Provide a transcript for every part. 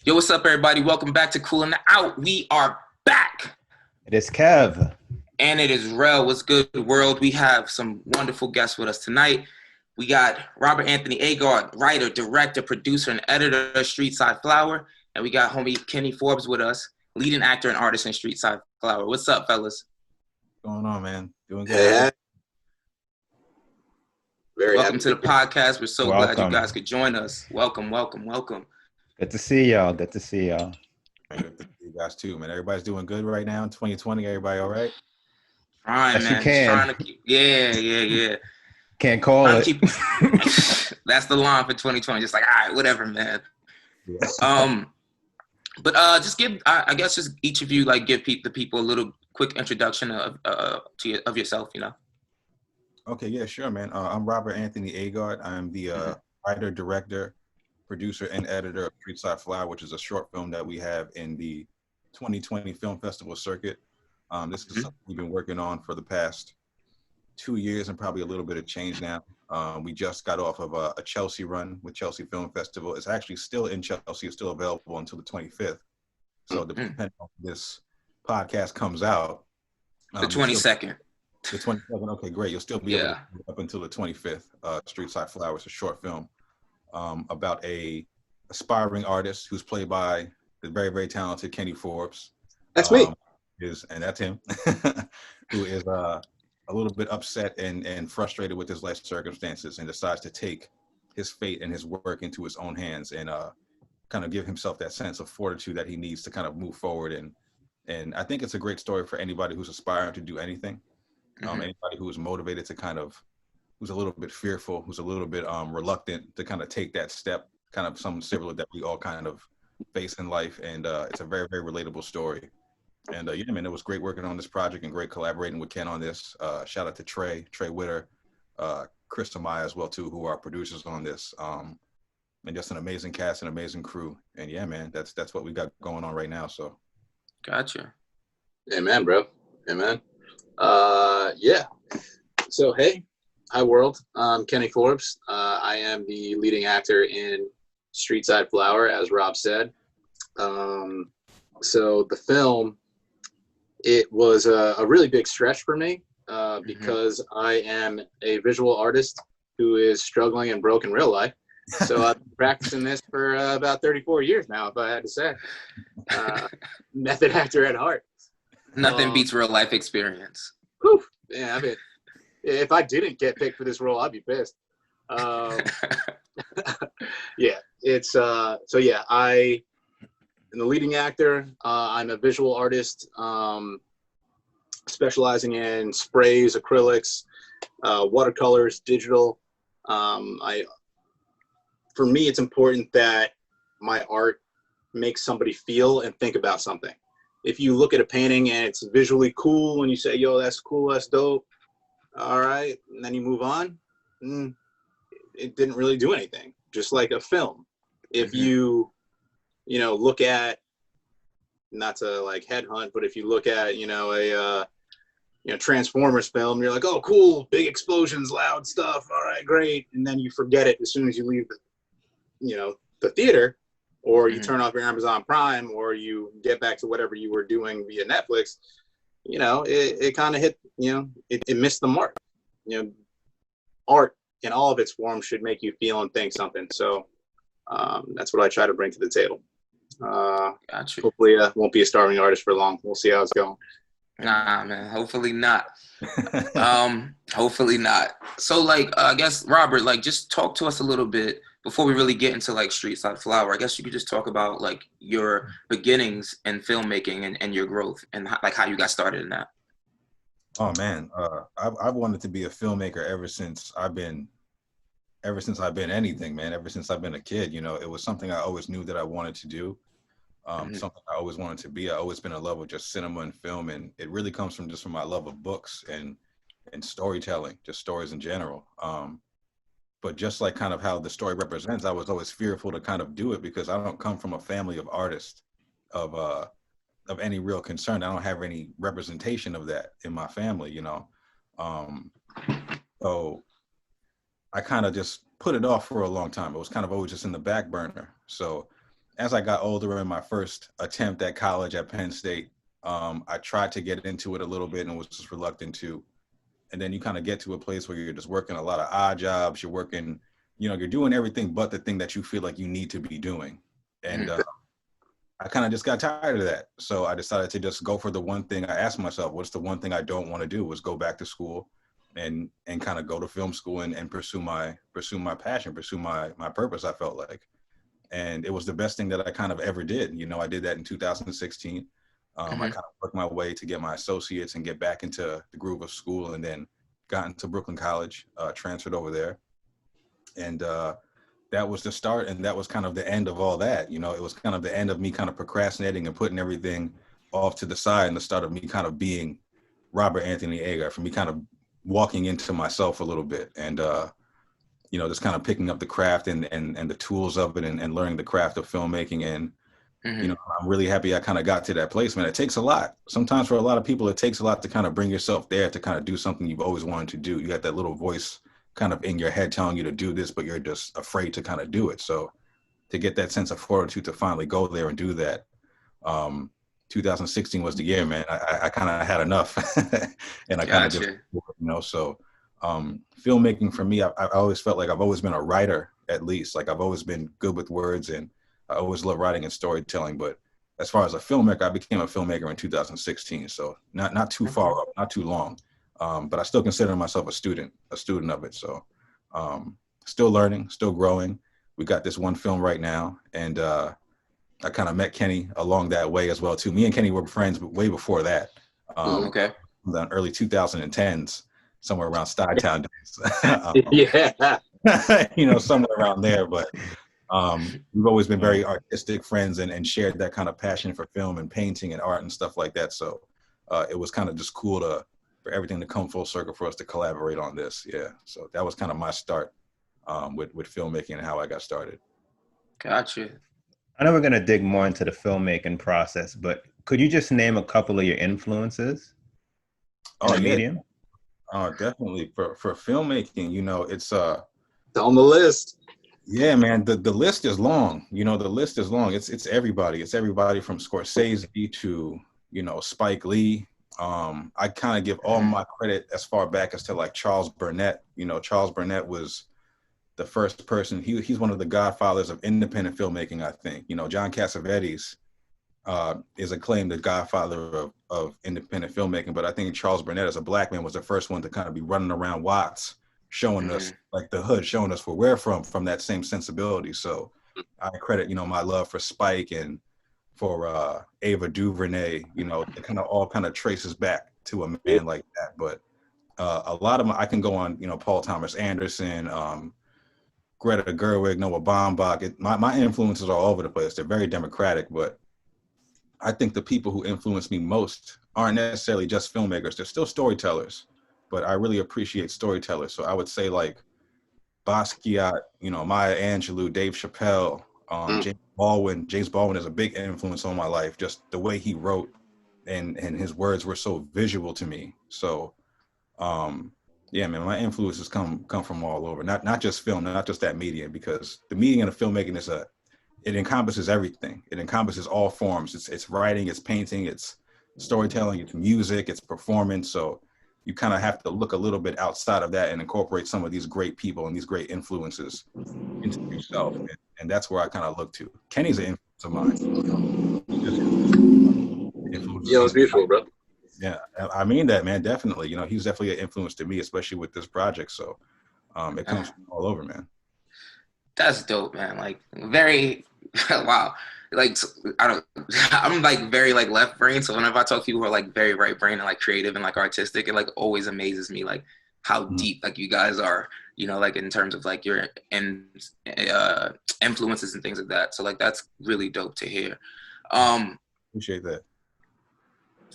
Yo, what's up, everybody? Welcome back to Coolin Out. We are back. It is Kev. And it is Rel. What's good, world? We have some wonderful guests with us tonight. We got Robert Anthony Agard, writer, director, producer, and editor of Streetside Flower. And we got homie Kenny Forbes with us, leading actor and artist in Streetside Flower. What's up, fellas? What's going on, man? Doing good. Hey. Welcome to the podcast. We're so glad you guys could join us. Welcome. Good to see y'all. Good to see y'all. Good to see you guys too, man. Everybody's doing good right now in 2020. Everybody all right? Fine, yes, man. you can. Trying to keep, yeah. Can't call it. That's the line for 2020. Just like, all right, whatever, man. Yeah. But just give, I guess, just each of you give the people a little quick introduction of yourself, you know. Okay, yeah, sure, man. I'm Robert Anthony Agard. I'm the writer, director, producer, and editor of Streetside Flower, which is a short film that we have in the 2020 Film Festival circuit. This is something we've been working on for the past 2 years and probably a little bit of change now. We just got off of a Chelsea run with Chelsea Film Festival. It's actually still in Chelsea. It's still available until the 25th. So depending on this podcast comes out. The 22nd. The 27th. Okay, great. You'll still be able to up until the 25th. Streetside Flower is a short film about a aspiring artist who's played by the very, very talented Kenny Forbes. That's me. And that's him, who is a little bit upset and frustrated with his life circumstances and decides to take his fate and his work into his own hands and kind of give himself that sense of fortitude that he needs to kind of move forward. And I think it's a great story for anybody who's aspiring to do anything. Anybody who is motivated to who's a little bit fearful, who's a little bit reluctant to kind of take that step, kind of something similar that we all kind of face in life. And it's a very, very relatable story. And yeah, man, it was great working on this project and great collaborating with Ken on this. Shout out to Trey Witter, Chris Amaya as well too, who are producers on this. And just an amazing cast and amazing crew. And yeah, man, that's what we got going on right now. So. Gotcha. Amen, bro. Amen. Yeah. So, hey, hi world. I'm Kenny Forbes. I am the leading actor in Streetside Flower, as Rob said. So the film, it was a really big stretch for me because I am a visual artist who is struggling and broke in real life. So I've been practicing this for about 34 years now, if I had to say. Method actor at heart. Nothing beats real life experience. Whew. Yeah, I mean, if I didn't get picked for this role, I'd be pissed. Yeah, it's so yeah, I am the leading actor. I'm a visual artist, specializing in sprays, acrylics, watercolors, digital. For me, it's important that my art makes somebody feel and think about something. If you look at a painting and it's visually cool and you say, yo, that's cool, that's dope, all right, and then you move on, it didn't really do anything. Just like a film. If you look at, not to headhunt, but if you look at, a Transformers film, you're like, oh, cool, big explosions, loud stuff, all right, great. And then you forget it as soon as you leave the theater. Or you turn off your Amazon Prime, or you get back to whatever you were doing via Netflix, it kind of hit, it missed the mark. Art in all of its forms should make you feel and think something. So that's what I try to bring to the table. Gotcha. Hopefully won't be a starving artist for long. We'll see how it's going. Nah, man. Hopefully not. Hopefully not. So I guess, Robert, just talk to us a little bit before we really get into Streetside Flower. I guess you could just talk about your beginnings in filmmaking and your growth and how you got started in that. Oh man, I've wanted to be a filmmaker ever since I've been anything, man. Ever since I've been a kid, it was something I always knew that I wanted to do. Something I always wanted to be. I always been in love with just cinema and film, and it really comes from my love of books and storytelling, just stories in general. But just kind of how the story represents, I was always fearful to kind of do it because I don't come from a family of artists of any real concern. I don't have any representation of that in my family, So I kind of just put it off for a long time. It was kind of always just in the back burner. So as I got older in my first attempt at college at Penn State, I tried to get into it a little bit and was just reluctant to. And then you kind of get to a place where you're just working a lot of odd jobs. You're working, you're doing everything but the thing that you feel like you need to be doing. And I kind of just got tired of that. So I decided to just go for the one thing. I asked myself, what's the one thing I don't want to do, was go back to school and kind of go to film school and pursue my passion, pursue my purpose, I felt like. And it was the best thing that I kind of ever did. I did that in 2016. I kind of worked my way to get my associates and get back into the groove of school, and then got into Brooklyn College, transferred over there. And that was the start, and that was kind of the end of all that. It was kind of the end of me kind of procrastinating and putting everything off to the side, and the start of me kind of being Robert Anthony Agard, for me kind of walking into myself a little bit, and just kind of picking up the craft and the tools of it, and learning the craft of filmmaking. And I'm really happy I kind of got to that place, man. It takes a lot. Sometimes for a lot of people, it takes a lot to kind of bring yourself there, to kind of do something you've always wanted to do. You got that little voice kind of in your head telling you to do this, but you're just afraid to kind of do it. So to get that sense of fortitude to finally go there and do that, 2016 was the year, man. I kind of had enough, and I kind of just, so filmmaking for me, I always felt like I've always been a writer, at least. Like, I've always been good with words, and I always love writing and storytelling. But as far as a filmmaker, I became a filmmaker in 2016. So not too far up, not too long. But I still consider myself a student of it. So still learning, still growing. We got this one film right now, and I kind of met Kenny along that way as well too. Me and Kenny were friends way before that. The early 2010s, somewhere around Stuytown days. Somewhere around there. But we've always been very artistic friends, and shared that kind of passion for film and painting and art and stuff like that. So it was kind of just cool for everything to come full circle for us to collaborate on this. Yeah. So that was kind of my start with filmmaking and how I got started. Gotcha. I know we're going to dig more into the filmmaking process, but could you just name a couple of your influences in the medium? Oh, definitely. For filmmaking, it's on the list. Yeah, man, the list is long. The list is long. It's everybody. It's everybody from Scorsese to, Spike Lee. I kind of give all my credit as far back as to like Charles Burnett. Charles Burnett was the first person. He's one of the godfathers of independent filmmaking, I think. John Cassavetes is acclaimed the godfather of independent filmmaking, but I think Charles Burnett, as a black man, was the first one to kind of be running around Watts, showing us like the hood, showing us where we're from that same sensibility. So I credit, my love for Spike and for Ava DuVernay, it kind of all kind of traces back to a man like that. But a lot of them, I can go on, Paul Thomas Anderson, Greta Gerwig, Noah Baumbach. My influences are all over the place. They're very democratic, but I think the people who influence me most aren't necessarily just filmmakers. They're still storytellers, but I really appreciate storytellers. So I would say like Basquiat, Maya Angelou, Dave Chappelle, James Baldwin. James Baldwin is a big influence on my life. Just the way he wrote and his words were so visual to me. So, yeah, man, my influences come from all over. Not just film, not just that medium, because the medium of filmmaking it encompasses everything. It encompasses all forms. It's writing, it's painting, it's storytelling, it's music, it's performance. So you kind of have to look a little bit outside of that and incorporate some of these great people and these great influences into yourself. And that's where I kind of look to. Kenny's an influence of mine. Yeah, it was beautiful, bro. Yeah, I mean that, man, definitely. He's definitely an influence to me, especially with this project. So it comes from all over, man. That's dope, man. Like, very, wow. Like, I'm like very like left brain. So whenever I talk to people who are like very right brain and like creative and like artistic, it like always amazes me like how deep like you guys are, like in terms of like your influences and things like that. So like that's really dope to hear. Appreciate that.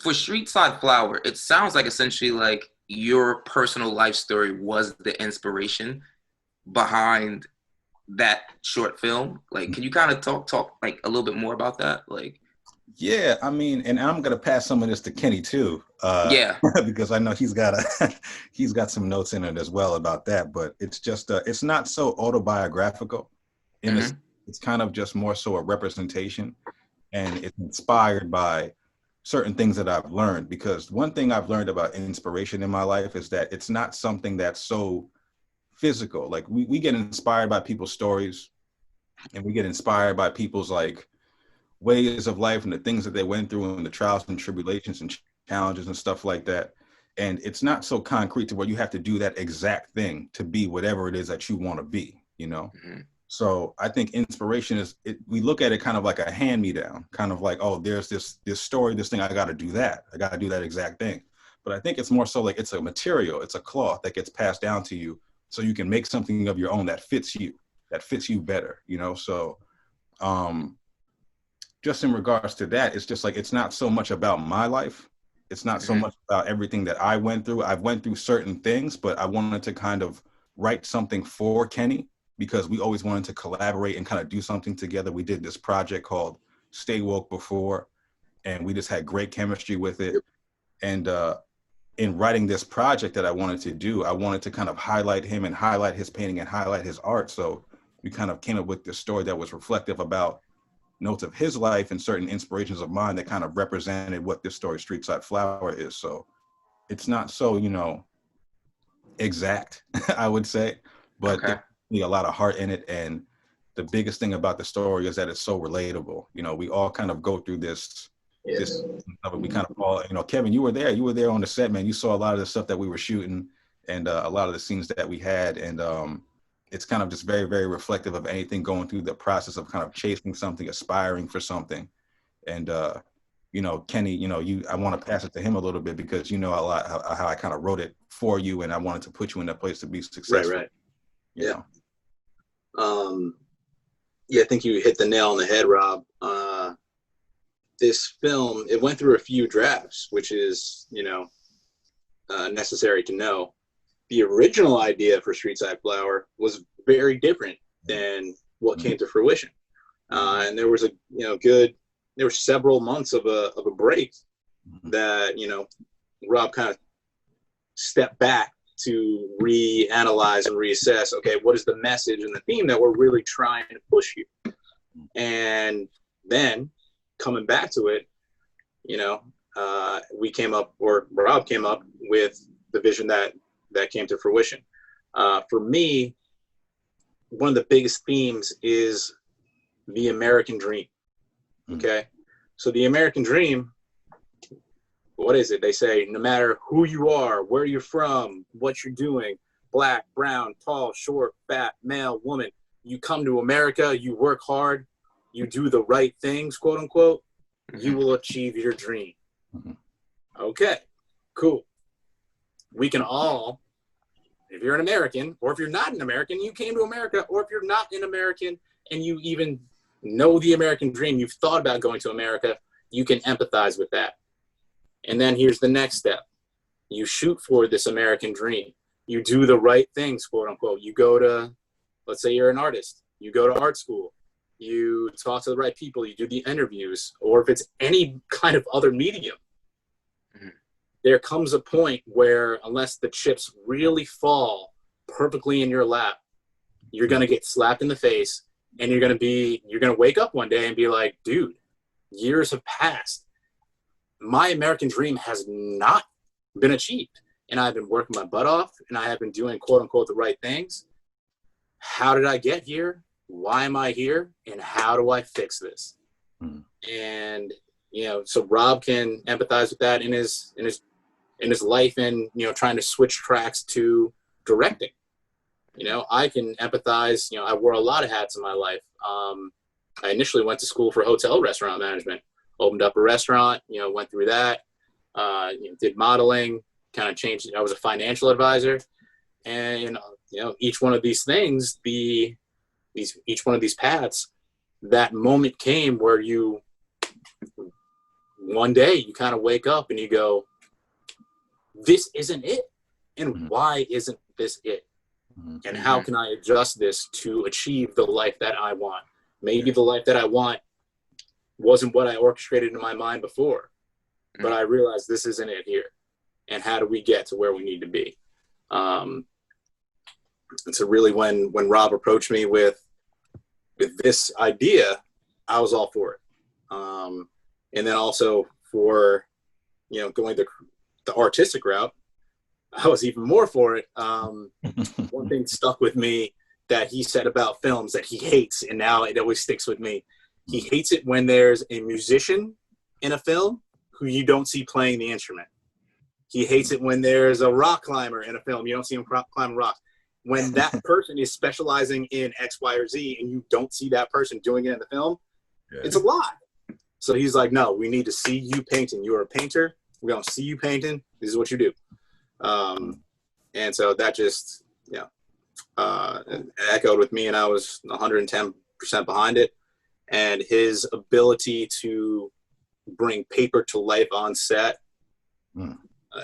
For Streetside Flower, it sounds like essentially like your personal life story was the inspiration behind that short film. Like, can you kind of talk like a little bit more about that? Like, yeah, I mean, and I'm gonna pass some of this to Kenny too. Yeah, because I know he's got some notes in it as well about that. But it's just it's not so autobiographical in it's kind of just more so a representation, and it's inspired by certain things that I've learned. Because one thing I've learned about inspiration in my life is that it's not something that's so physical. Like we get inspired by people's stories, and we get inspired by people's like ways of life and the things that they went through and the trials and tribulations and challenges and stuff like that. And it's not so concrete to where you have to do that exact thing to be whatever it is that you want to be, you know? Mm-hmm. So I think inspiration is, we look at it kind of like a hand-me-down, kind of like, oh, there's this story, this thing, I got to do that. I got to do that exact thing. But I think it's more so like it's a material, it's a cloth that gets passed down to you so you can make something of your own that fits you better, you know? So just in regards to that, it's just like, it's not so much about my life. It's not so much about everything that I went through. I've went through certain things, but I wanted to kind of write something for Kenny because we always wanted to collaborate and kind of do something together. We did this project called Stay Woke before, and we just had great chemistry with it. And in writing this project that I wanted to do, I wanted to kind of highlight him and highlight his painting and highlight his art. So we kind of came up with this story that was reflective about notes of his life and certain inspirations of mine that kind of represented what this story Streetside Flower is. So it's not so, you know, exact, I would say, but there's a lot of heart in it. And the biggest thing about the story is that it's so relatable. You know, we all kind of go through this, we kind of all, you know, Kevin, you were there on the set, man. You saw a lot of the stuff that we were shooting and a lot of the scenes that we had. And it's kind of just very, very reflective of anything going through the process of kind of chasing something, aspiring for something. And, you know, Kenny, you know, I want to pass it to him a little bit because you know a lot how I kind of wrote it for you, and I wanted to put you in a place to be successful. Right. Yeah. Yeah, I think you hit the nail on the head, Rob. This film, it went through a few drafts, which is, you know, necessary to know. The original idea for Streetside Flower was very different than what came to fruition. And there was there were several months of a break that, you know, Rob kind of stepped back to reanalyze and reassess, okay, what is the message and the theme that we're really trying to push you? And then coming back to it, you know, Rob came up with the vision that came to fruition. For me, one of the biggest themes is the American dream. Okay. So the American dream, what is it? They say, no matter who you are, where you're from, what you're doing, black, brown, tall, short, fat, male, woman, you come to America, you work hard, you do the right things, quote unquote, you will achieve your dream. Okay, cool. We can all, if you're an American, or if you're not an American, you came to America, or if you're not an American and you even know the American dream, you've thought about going to America, you can empathize with that. And then here's the next step. You shoot for this American dream. You do the right things, quote unquote. You go to, let's say you're an artist, you go to art school, you talk to the right people, you do the interviews, or if it's any kind of other medium, there comes a point where unless the chips really fall perfectly in your lap, you're going to get slapped in the face, and you're going to wake up one day and be like, dude, years have passed. My American dream has not been achieved. And I've been working my butt off, and I have been doing, quote unquote, the right things. How did I get here? Why am I here? And how do I fix this? And, you know, so Rob can empathize with that in his life, and, you know, trying to switch tracks to directing. You know, I can empathize. You know, I wore a lot of hats in my life. I initially went to school for hotel restaurant management, opened up a restaurant, you know, went through that, did modeling, kind of changed. I was a financial advisor, and, you know, each one of these things, each one of these paths, that moment came where one day you kind of wake up and you go, this isn't it. And why isn't this it? And how can I adjust this to achieve the life that I want? Maybe the life that I want wasn't what I orchestrated in my mind before, but I realized this isn't it here. And how do we get to where we need to be? And so really when Rob approached me with with this idea, I was all for it. And then also for, going the artistic route, I was even more for it. One thing stuck with me that he said about films that he hates, and now it always sticks with me. He hates it when there's a musician in a film who you don't see playing the instrument. He hates it when there's a rock climber in a film. You don't see him climb rocks. When that person is specializing in X, Y, or Z, and you don't see that person doing it in the film, it's a lie. So he's like, no, we need to see you painting. You're a painter. We're going to see you painting. This is what you do. And so that just, echoed with me, and I was 110% behind it. And his ability to bring paper to life on set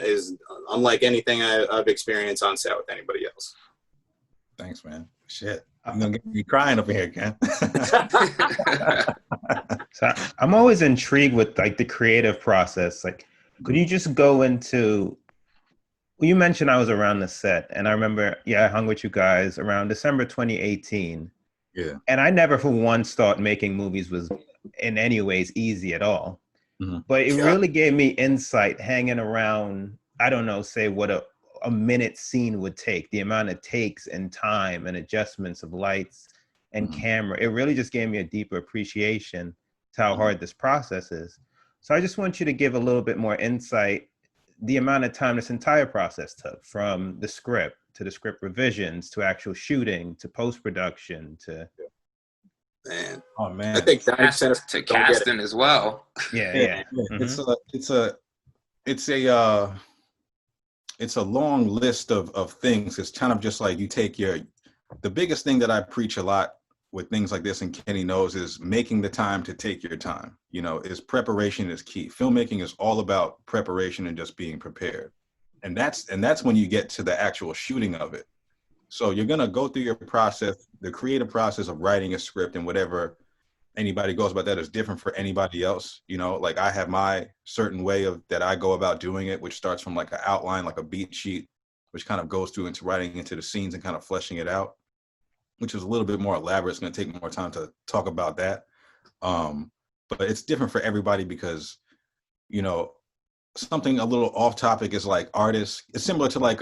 is unlike anything I've experienced on set with anybody else. Thanks, man. Shit. I'm going to get you crying up here, Ken. So I'm always intrigued with like the creative process. Like, could you just go into, well, you mentioned I was around the set, and I remember, I hung with you guys around December 2018. Yeah. And I never for once thought making movies was in any ways easy at all. Mm-hmm. But it really gave me insight hanging around, I don't know, say what a minute scene would take, the amount of takes and time and adjustments of lights and camera. It really just gave me a deeper appreciation to how hard this process is. So I just want you to give a little bit more insight, the amount of time this entire process took, from the script to the script revisions to actual shooting to post-production to... Man. Oh man. I think 90% to casting as well. Yeah. Mm-hmm. It's a long list of things. It's kind of just like you take the biggest thing that I preach a lot with things like this, and Kenny knows, is making the time to take your time. Is preparation is key. Filmmaking is all about preparation and just being prepared. And that's when you get to the actual shooting of it. So you're going to go through your process, the creative process of writing a script, and whatever anybody goes about that is different for anybody else. Like I have my certain way that I go about doing it, which starts from like an outline, like a beat sheet, which kind of goes through into writing into the scenes and kind of fleshing it out, which is a little bit more elaborate. It's going to take more time to talk about that. But it's different for everybody because, something a little off topic is like artists. It's similar to like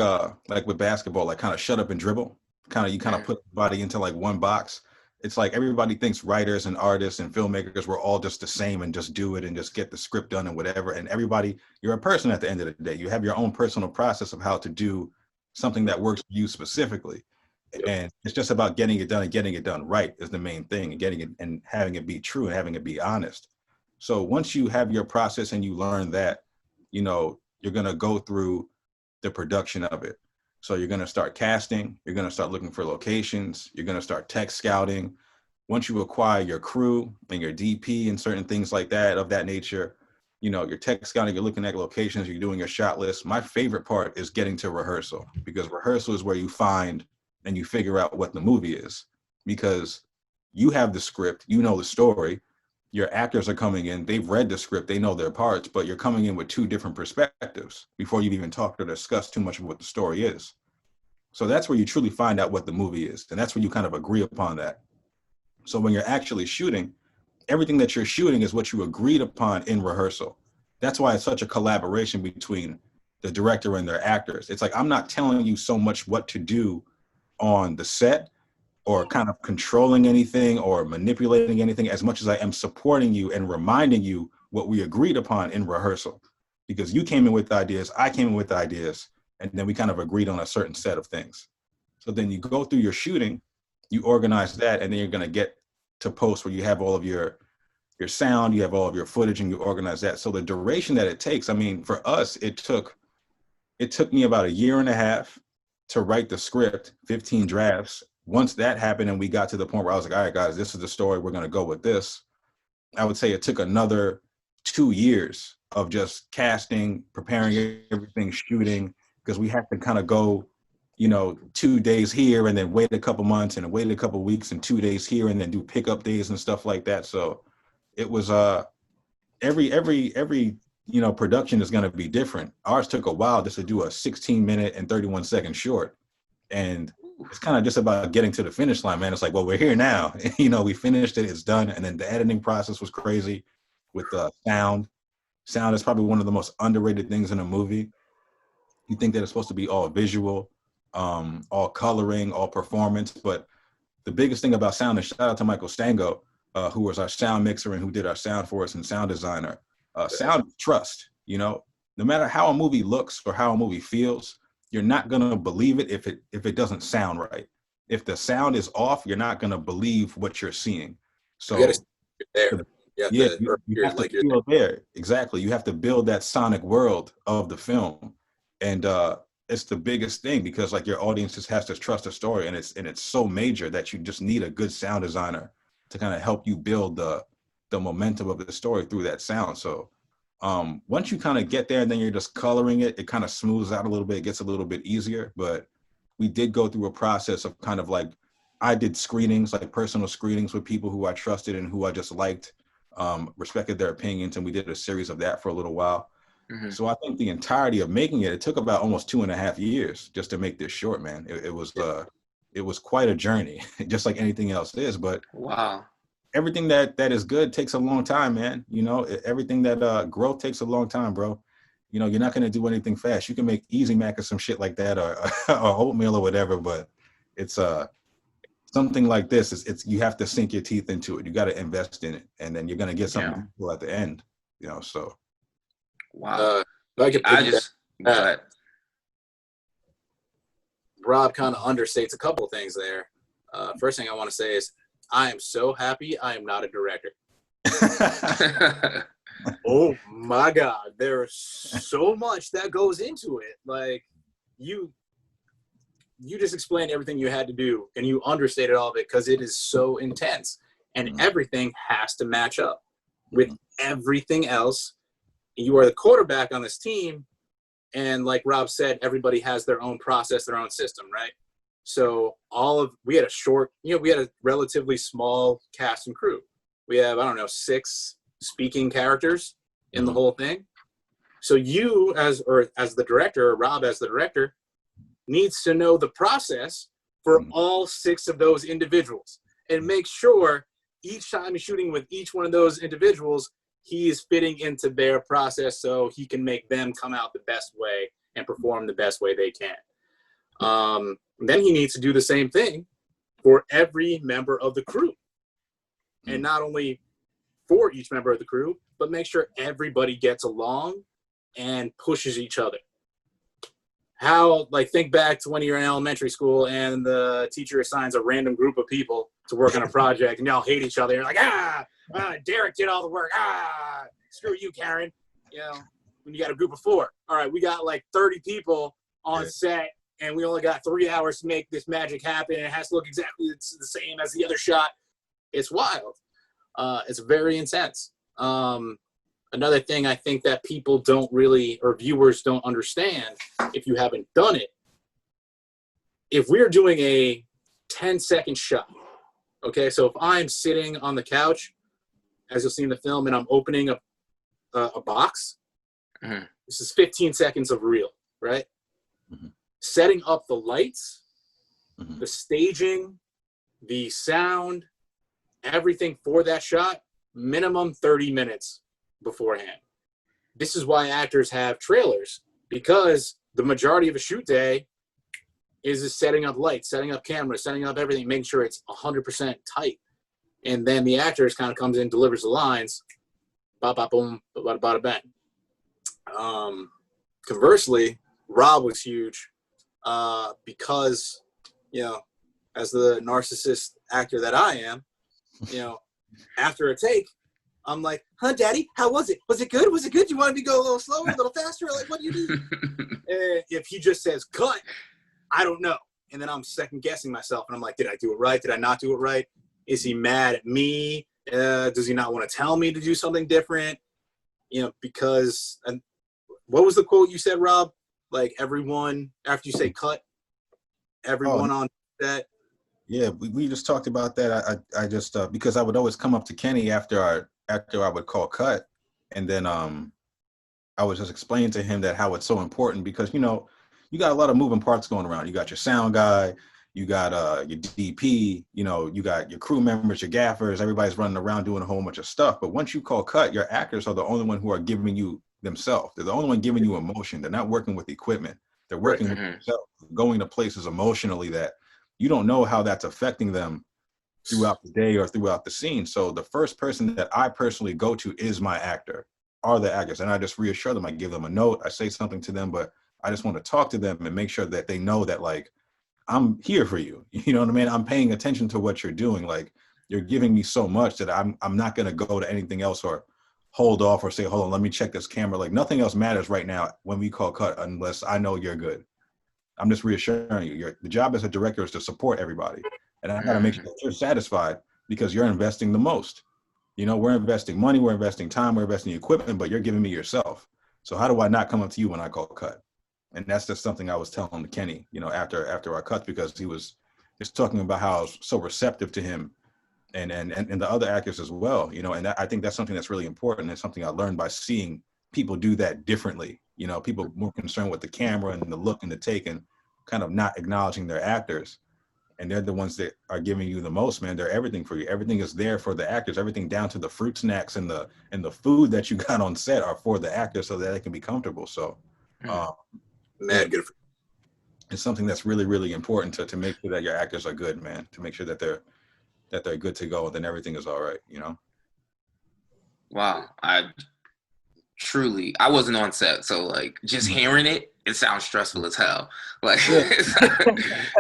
with basketball, like kind of shut up and dribble. You kind of put the body into like one box. It's like everybody thinks writers and artists and filmmakers were all just the same and just do it and just get the script done and whatever. And everybody, you're a person at the end of the day. You have your own personal process of how to do something that works for you specifically. And it's just about getting it done, and getting it done right is the main thing, and getting it and having it be true and having it be honest. So once you have your process and you learn that, you're going to go through the production of it. So you're going to start casting, you're going to start looking for locations, you're going to start tech scouting. Once you acquire your crew and your DP and certain things like that, of that nature, you're tech scouting, you're looking at locations, you're doing your shot list. My favorite part is getting to rehearsal, because rehearsal is where you find and you figure out what the movie is, because you have the script, the story. Your actors are coming in, they've read the script, they know their parts, but you're coming in with two different perspectives before you've even talked or discussed too much of what the story is. So that's where you truly find out what the movie is. And that's where you kind of agree upon that. So when you're actually shooting, everything that you're shooting is what you agreed upon in rehearsal. That's why it's such a collaboration between the director and their actors. It's like, I'm not telling you so much what to do on the set, or kind of controlling anything or manipulating anything, as much as I am supporting you and reminding you what we agreed upon in rehearsal. Because you came in with ideas, I came in with ideas, and then we kind of agreed on a certain set of things. So then you go through your shooting, you organize that, and then you're gonna get to post where you have all of your sound, you have all of your footage, and you organize that. So the duration that it takes, for us, it took me about 1.5 years to write the script, 15 drafts. Once that happened and we got to the point where I was like, all right, guys, this is the story, we're going to go with this, I would say it took another 2 years of just casting, preparing everything, shooting, because we had to kind of go, 2 days here and then wait a couple months and wait a couple weeks and 2 days here and then do pickup days and stuff like that. So it was every production is going to be different. Ours took a while just to do a 16-minute and 31-second short. And it's kind of just about getting to the finish line, man. It's like, well, we're here now. You know, we finished it, it's done. And then the editing process was crazy with sound. Sound is probably one of the most underrated things in a movie. You think that it's supposed to be all visual, all coloring, all performance. But the biggest thing about sound, and shout out to Michael Stango, who was our sound mixer and who did our sound for us and sound designer. Sound is trust, you know, no matter how a movie looks or how a movie feels, you're not going to believe it if it doesn't sound right. If the sound is off, you're not going to believe what you're seeing. So you gotta there. You have to feel there. Exactly. You have to build that sonic world of the film. And it's the biggest thing, because like your audience just has to trust the story, and it's so major that you just need a good sound designer to kind of help you build the momentum of the story through that sound. So once you kind of get there and then you're just coloring it, it kind of smooths out a little bit, it gets a little bit easier. But we did go through a process of kind of like, I did screenings, like personal screenings with people who I trusted and who I just liked, respected their opinions, and we did a series of that for a little while. Mm-hmm. So I think the entirety of making it took about almost 2.5 years just to make this short, man. It was quite a journey, just like anything else is. But wow, everything that is good takes a long time, man. You know, everything that growth takes a long time, bro. You know, you're not gonna do anything fast. You can make Easy Mac or some shit like that, or oatmeal or whatever. But it's something like this. It's you have to sink your teeth into it. You got to invest in it, and then you're gonna get something cool at the end. You know, so. Wow. Rob kind of understates a couple of things there. First thing I want to say is I am so happy I am not a director. Oh my God. There's so much that goes into it. Like you just explained everything you had to do, and you understated all of it because it is so intense, and everything has to match up with everything else. You are the quarterback on this team, and like Rob said, everybody has their own process, their own system, right? So we had a relatively small cast and crew. We have, 6 speaking characters in the whole thing. So you as the director, or Rob as the director, needs to know the process for all 6 of those individuals, and make sure each time he's shooting with each one of those individuals, he is fitting into their process so he can make them come out the best way and perform the best way they can. Then he needs to do the same thing for every member of the crew. And not only for each member of the crew, but make sure everybody gets along and pushes each other. Think back to when you're in elementary school and the teacher assigns a random group of people to work on a project and y'all hate each other. You're like, Derek did all the work. Screw you, Karen. You know, when you got a group of 4. All right, we got like 30 people on set, and we only got 3 hours to make this magic happen, and it has to look exactly the same as the other shot. It's wild. It's very intense. Another thing I think that people don't really, or viewers don't understand, if you haven't done it, if we're doing a 10-second shot, okay, so if I'm sitting on the couch, as you'll see in the film, and I'm opening a box, this is 15 seconds of reel, right? Setting up the lights, the staging, the sound, everything for that shot, minimum 30 minutes beforehand. This is why actors have trailers, because the majority of a shoot day is setting up lights, setting up cameras, setting up everything, making sure it's 100% tight. And then the actors kind of comes in, delivers the lines, ba ba boom, ba ba bang. Conversely, Rob was huge because, as the narcissist actor that I am, after a take, I'm like, huh, Daddy, how was it? Was it good? Was it good? Do you want me to go a little slower, a little faster? Like, what do you need? And if he just says cut, I don't know. And then I'm second guessing myself. And I'm like, did I do it right? Did I not do it right? Is he mad at me? Does he not want to tell me to do something different? Because, and what was the quote you said, Rob? Like everyone, after you say cut, everyone on set. Yeah, we just talked about that. I just because I would always come up to Kenny after I would call cut, and then I was just explaining to him that how it's so important because you got a lot of moving parts going around. You got your sound guy, you got your DP, you know, you got your crew members, your gaffers, everybody's running around doing a whole bunch of stuff. But once you call cut, your actors are the only one who are giving you themselves. They're the only one giving you emotion. They're not working with equipment. They're working with themselves, going to places emotionally that you don't know how that's affecting them throughout the day or throughout the scene. So the first person that I personally go to is my actor, are the actors. And I just reassure them. I give them a note. I say something to them, but I just want to talk to them and make sure that they know that, like, I'm here for you. You know what I mean? I'm paying attention to what you're doing. Like, you're giving me so much that I'm not going to go to anything else or hold off or say, hold on, let me check this camera. Like, nothing else matters right now when we call cut unless I know you're good. I'm just reassuring you. The job as a director is to support everybody. And I got to make sure that you're satisfied because you're investing the most. You know, we're investing money, we're investing time, we're investing equipment, but you're giving me yourself. So how do I not come up to you when I call cut? And that's just something I was telling Kenny, you know, after our cut, because he was just talking about how I was so receptive to him and the other actors as well, you know, and I think that's something that's really important. It's something I learned by seeing people do that differently. You know, people more concerned with the camera and the look and the take and kind of not acknowledging their actors. And they're the ones that are giving you the most, man. They're everything for you. Everything is there for the actors. Everything down to the fruit snacks and the food that you got on set are for the actors so that they can be comfortable. So, Mad good. It's something that's really, really important to make sure that your actors are good, man. To make sure that they're good to go, then everything is all right, you know. Wow, I wasn't on set, so like just hearing it sounds stressful as hell. Like it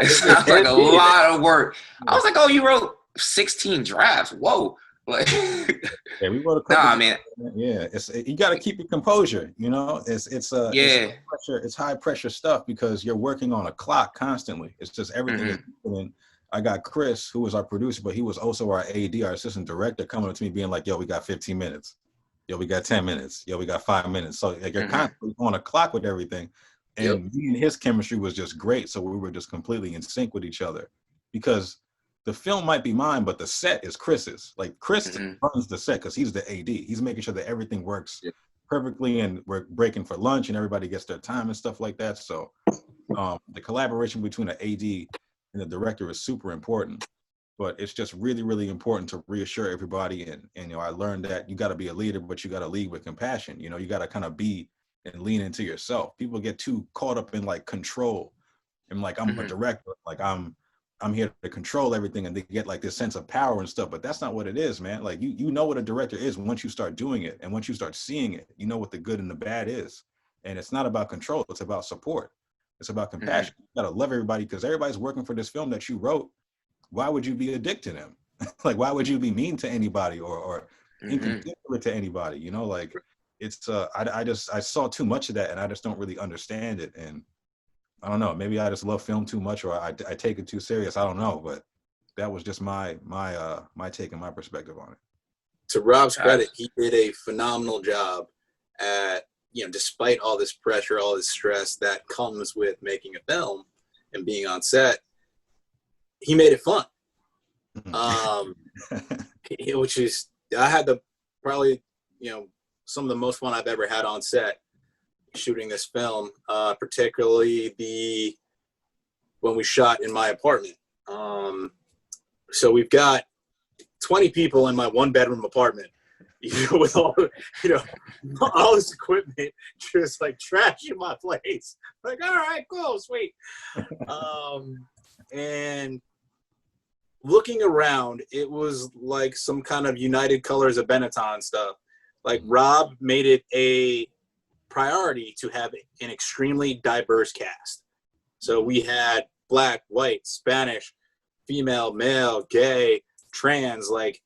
sounds like a lot of work. I was like, oh, you wrote 16 drafts. Whoa. Like yeah, we wrote a couple. Nah, man. Yeah, you got to keep your composure. You know, it's high pressure stuff because you're working on a clock constantly. It's just everything. And I got Chris, who was our producer, but he was also our AD, our assistant director, coming up to me being like, "Yo, we got 15 minutes. Yo, we got 10 minutes. Yo, we got 5 minutes." So like, you're constantly on a clock with everything. And me and his chemistry was just great. So we were just completely in sync with each other because the film might be mine, but the set is Chris's. Like Chris runs the set because he's the AD. He's making sure that everything works perfectly and we're breaking for lunch and everybody gets their time and stuff like that. So the collaboration between the AD and the director is super important. But it's just really, really important to reassure everybody. And you know, I learned that you got to be a leader, but you got to lead with compassion. You know, you got to kind of be and lean into yourself. People get too caught up in like control and like I'm a director, like I'm here to control everything, and they get like this sense of power and stuff. But that's not what it is, man. Like you know what a director is once you start doing it, and once you start seeing it, you know what the good and the bad is. And it's not about control; it's about support. It's about compassion. You gotta love everybody because everybody's working for this film that you wrote. Why would you be a dick to them? Like, why would you be mean to anybody or inconsiderate to anybody? You know, like. It's I saw too much of that and I just don't really understand it, and I don't know, maybe I just love film too much or I take it too serious. I don't know, but that was just my take and my perspective on it. To Rob's credit, he did a phenomenal job at, you know, despite all this pressure, all this stress that comes with making a film and being on set, he made it fun. Which is, I had the probably, you know, some of the most fun I've ever had on set shooting this film, particularly when we shot in my apartment. So we've got 20 people in my 1-bedroom apartment, you know, with all this equipment, just like trashing my place. Like, all right, cool, sweet. And looking around, it was like some kind of United Colors of Benetton stuff. Like Rob made it a priority to have an extremely diverse cast. So we had black, white, Spanish, female, male, gay, trans, like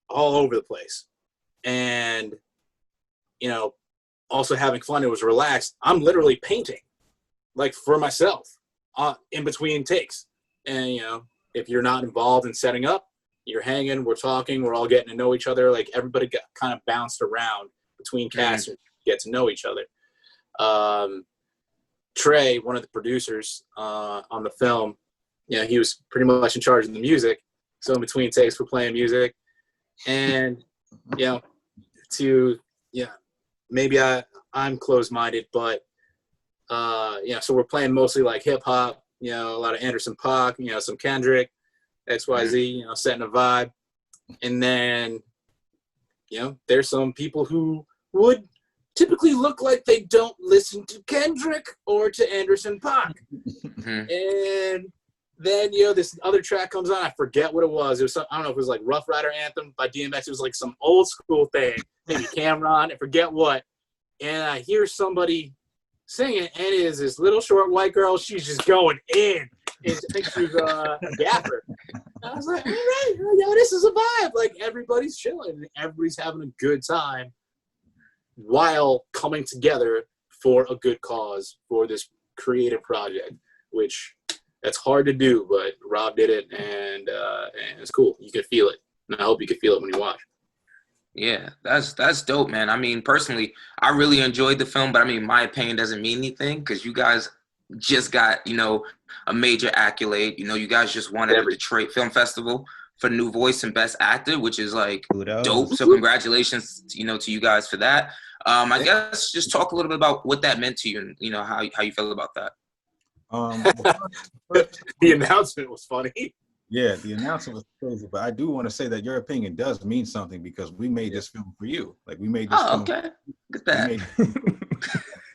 all over the place. And, you know, also having fun. It was relaxed. I'm literally painting like for myself in between takes. And, you know, if you're not involved in setting up, you're hanging, we're talking, we're all getting to know each other. Like everybody got kind of bounced around between casts and get to know each other. Trey, one of the producers on the film, you know, he was pretty much in charge of the music. So in between takes, we're playing music. And, you know, maybe I'm closed-minded, but, so we're playing mostly like hip hop, you know, a lot of Anderson .Paak, you know, some Kendrick, XYZ, you know, setting a vibe. And then, you know, there's some people who would typically look like they don't listen to Kendrick or to Anderson .Paak. And then, you know, this other track comes on. I forget what it was. It was some, I don't know if it was like Rough Rider Anthem by DMX. It was like some old school thing. Maybe Cameron, I forget what. And I hear somebody singing, and it is this little short white girl. She's just going in. And I think she was a gaffer. I was like, all right, you know, this is a vibe. Like, everybody's chilling. And everybody's having a good time while coming together for a good cause, for this creative project, which that's hard to do, but Rob did it, and it's cool. You can feel it, and I hope you can feel it when you watch. Yeah, that's dope, man. I mean, personally, I really enjoyed the film, but I mean, my opinion doesn't mean anything because you guys just got, you know, a major accolade. You know, you guys just won at the Detroit Film Festival for New Voice and Best Actor, which is like dope. So congratulations, you know, to you guys for that. I guess just talk a little bit about what that meant to you, and you know how you feel about that. The announcement was funny. Yeah, the announcement was crazy, but I do want to say that your opinion does mean something because we made this film for you. Like, we made this film. Okay. Look at that.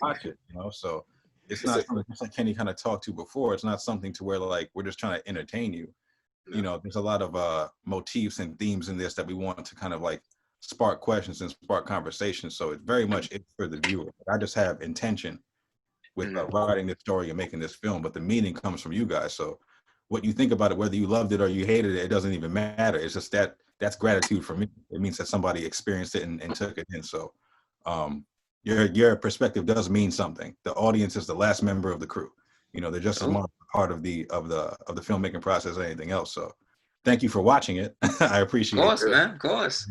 Watch it, you know. So it's not something, just like Kenny kind of talked to before. It's not something to where like we're just trying to entertain you. You know, there's a lot of motifs and themes in this that we want to kind of like spark questions and spark conversations. So it's very much it's for the viewer. I just have intention with writing this story and making this film, but the meaning comes from you guys. So what you think about it, whether you loved it or you hated it, it doesn't even matter. It's just that's gratitude for me. It means that somebody experienced it and took it in. So your perspective does mean something. The audience is the last member of the crew. You know, they're just as much part of the filmmaking process as anything else. So thank you for watching it. I appreciate it. Of course, man. Of course.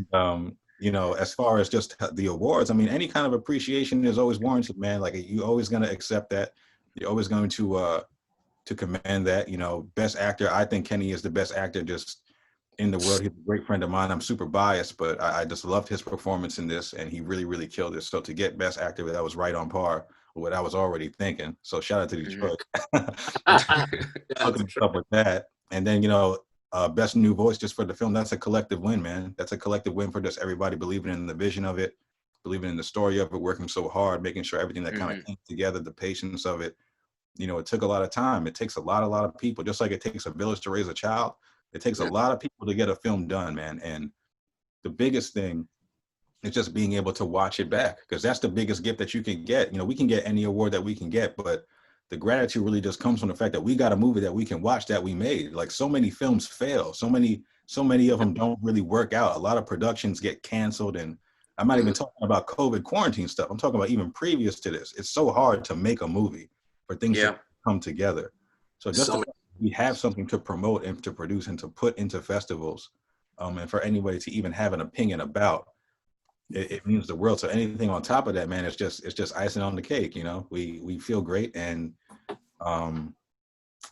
You know, as far as just the awards, I mean, any kind of appreciation is always warranted, man. Like, you're always going to accept that. You're always going to command that. You know, best actor, I think Kenny is the best actor just in the world. He's a great friend of mine. I'm super biased, but I just loved his performance in this, and he really, really killed it. So to get best actor, that was right on par with what I was already thinking. So shout out to Detroit. Up with that. And then, you know, best new voice just for the film. That's a collective win, man. That's a collective win for just everybody believing in the vision of it, believing in the story of it, working so hard, making sure everything that kind of came together, the patience of it. You know, it took a lot of time. It takes a lot of people, just like it takes a village to raise a child. It takes a lot of people to get a film done, man. And the biggest thing is just being able to watch it back, because that's the biggest gift that you can get. You know, we can get any award that we can get, but the gratitude really just comes from the fact that we got a movie that we can watch that we made. Like, so many films fail. So many of them don't really work out. A lot of productions get canceled. And I'm not even talking about COVID quarantine stuff. I'm talking about even previous to this. It's so hard to make a movie for things to come together. So just we have something to promote and to produce and to put into festivals, and for anybody to even have an opinion about, it means the world. So anything on top of that, man, it's just icing on the cake. You know, we feel great, and yeah,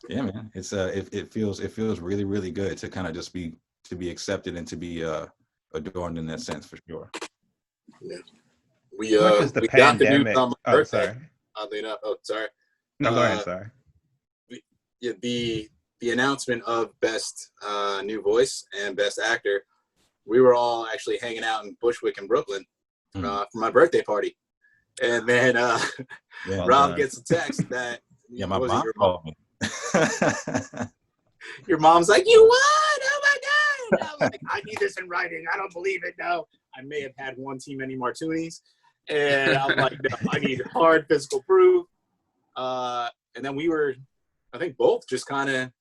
man, it's it feels really, really good to kind of just be accepted and to be adorned in that sense, for sure. Yeah, we got the news on my birthday. Sorry. Oddly enough, sorry. No, go ahead. Sorry. The announcement of best new voice and best actor, we were all actually hanging out in Bushwick in Brooklyn for my birthday party, and then Rob gets a text that my mom called me. Your mom's like, "You won! Oh my god!" And I'm like, "I need this in writing. I don't believe it. No, I may have had one too many martinis," and I'm like, "No, I need hard physical proof." And then we were, I think, both just kind of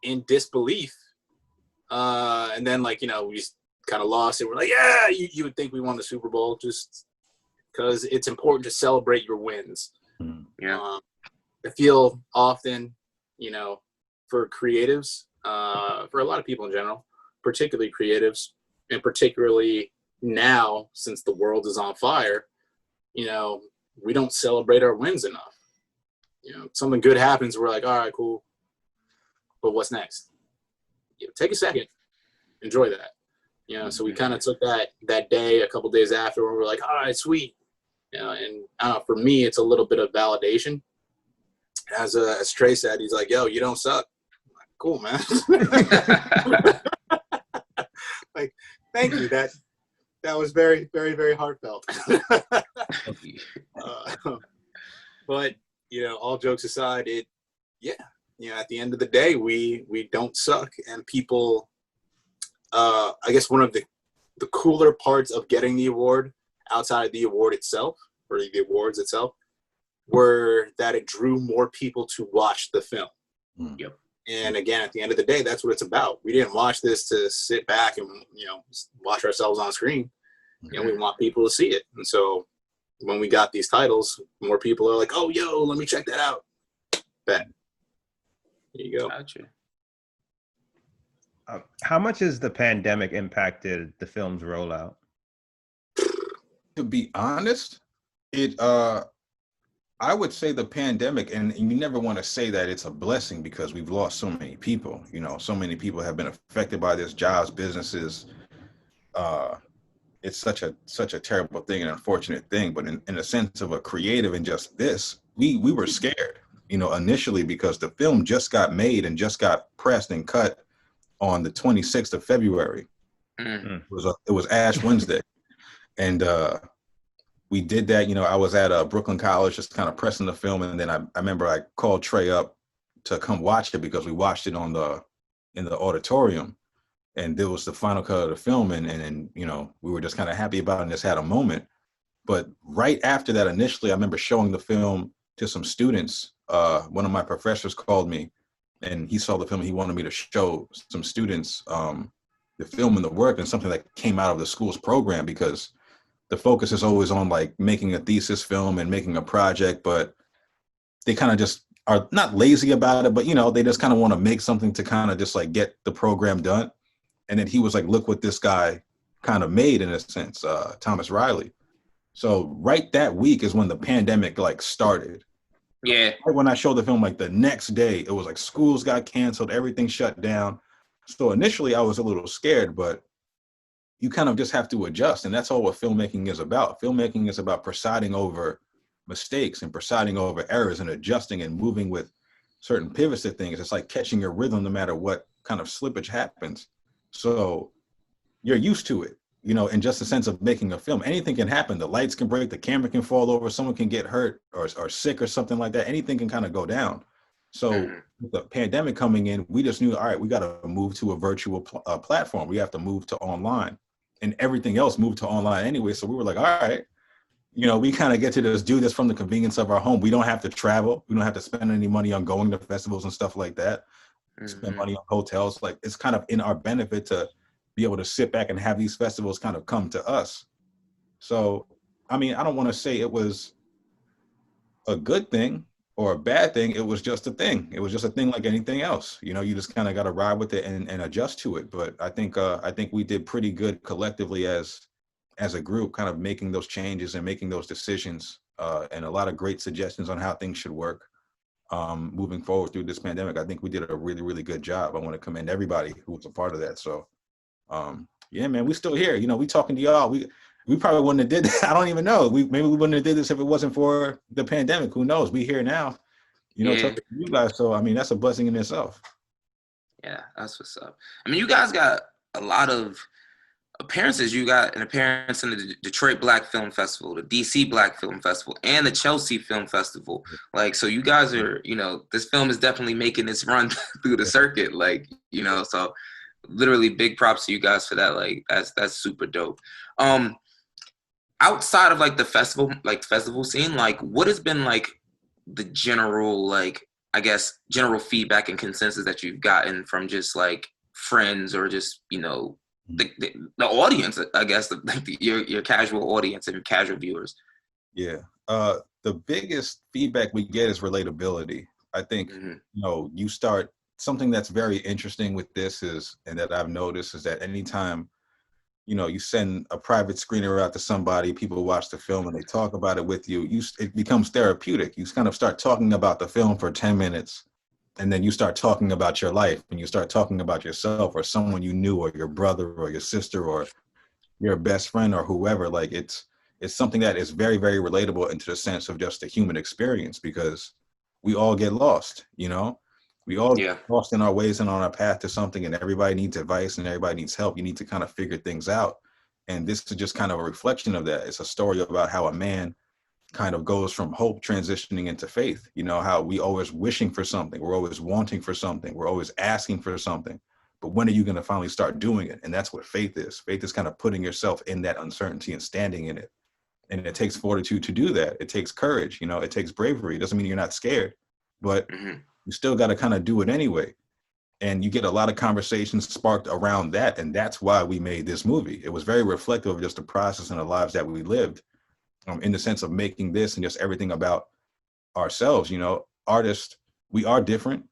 in disbelief. And then, like, you know, we just kind of lost it. We're like, yeah, you would think we won the Super Bowl, just because it's important to celebrate your wins. Yeah. I feel often, you know, for creatives, for a lot of people in general, particularly creatives, and particularly now since the world is on fire, you know, we don't celebrate our wins enough. You know, something good happens, we're like, all right, cool. But what's next? You know, take a second, enjoy that. You know, so we kind of took that day, a couple days after, where we're like, all right, sweet. You know, and I don't know, for me, it's a little bit of validation. As Trey said, he's like, "Yo, you don't suck." I'm like, cool, man. Like, thank you. That was very, very, very heartfelt. But all jokes aside, at the end of the day, we don't suck, and people. I guess one of the cooler parts of getting the award, outside of the award itself, or the awards itself, were that it drew more people to watch the film. Yep. And again, at the end of the day, that's what it's about. We didn't watch this to sit back and watch ourselves on screen. We want people to see it. And so when we got these titles, more people are like, "Oh, yo, let me check that out." Bet. There you go. Gotcha. How much has the pandemic impacted the film's rollout? To be honest, I would say the pandemic, and you never want to say that it's a blessing because we've lost so many people. So many people have been affected by this, jobs, businesses. It's such a terrible thing, an unfortunate thing. But in a sense of a creative and just this, we were scared, initially because the film just got made and just got pressed and cut on the 26th of February. It was Ash Wednesday. And we did that. I was at Brooklyn College just kind of pressing the film. And then I remember I called Trey up to come watch it because we watched it in the auditorium. And there was the final cut of the film. And we were just kind of happy about it and just had a moment. But right after that, initially, I remember showing the film to some students. One of my professors called me and he saw the film. He wanted me to show some students the film and the work and something that came out of the school's program, because the focus is always on like making a thesis film and making a project, but they kind of just are not lazy about it, but they just kind of want to make something to kind of just like get the program done. And then he was like, "Look what this guy kind of made," in a sense, Thomas Riley. So right that week is when the pandemic like started. Yeah. Right when I showed the film, like the next day, it was like schools got canceled, everything shut down. So initially I was a little scared, but you kind of just have to adjust. And that's all what filmmaking is about. Filmmaking is about presiding over mistakes and presiding over errors and adjusting and moving with certain pivots to things. It's like catching your rhythm no matter what kind of slippage happens. So you're used to it, in just the sense of making a film. Anything can happen. The lights can break, the camera can fall over, someone can get hurt or sick or something like that. Anything can kind of go down. So with the pandemic coming in, we just knew, all right, we got to move to a virtual platform. We have to move to online. And everything else moved to online anyway. So we were like, all right, we kind of get to just do this from the convenience of our home. We don't have to travel. We don't have to spend any money on going to festivals and stuff like that. Spend money on hotels. Like, it's kind of in our benefit to be able to sit back and have these festivals kind of come to us. So, I mean, I don't want to say it was a good thing or a bad thing. It was just a thing. It was just a thing like anything else. You just kind of got to ride with it and adjust to it. But I think we did pretty good collectively as a group, kind of making those changes and making those decisions, and a lot of great suggestions on how things should work moving forward through this pandemic. I think we did a really, really good job. I want to commend everybody who was a part of that. So yeah, man, we're still here. We talking to y'all. We probably wouldn't have did that. I don't even know. Maybe we wouldn't have did this if it wasn't for the pandemic. Who knows? We here now, talking to you guys. So, I mean, that's a blessing in itself. Yeah, that's what's up. I mean, you guys got a lot of appearances. You got an appearance in the Detroit Black Film Festival, the DC Black Film Festival, and the Chelsea Film Festival. Like, so you guys are, this film is definitely making its run through the circuit. Like, so literally big props to you guys for that. Like, that's super dope. Outside of like the festival scene, like what has been like the general, like, I guess, general feedback and consensus that you've gotten from just like friends or just, the audience, I guess, your casual audience and casual viewers? Yeah. The biggest feedback we get is relatability. I think, you start, something that's very interesting with this is, and that I've noticed, is that anytime you send a private screener out to somebody, people watch the film and they talk about it with you, it becomes therapeutic. You kind of start talking about the film for 10 minutes, and then you start talking about your life, and you start talking about yourself or someone you knew, or your brother or your sister or your best friend or whoever. Like, it's something that is very, very relatable into the sense of just the human experience, because we all get lost, you know? We all Yeah. get lost in our ways and on our path to something, and everybody needs advice and everybody needs help. You need to kind of figure things out. And this is just kind of a reflection of that. It's a story about how a man kind of goes from hope transitioning into faith. You know, how we always wishing for something. We're always wanting for something. We're always asking for something. But when are you going to finally start doing it? And that's what faith is. Faith is kind of putting yourself in that uncertainty and standing in it. And it takes fortitude to do that. It takes courage. You know, it takes bravery. It doesn't mean you're not scared, but you still got to kind of do it anyway. And you get a lot of conversations sparked around that. And that's why we made this movie. It was very reflective of just the process and the lives that we lived, in the sense of making this and just everything about ourselves. You know, artists, we are different.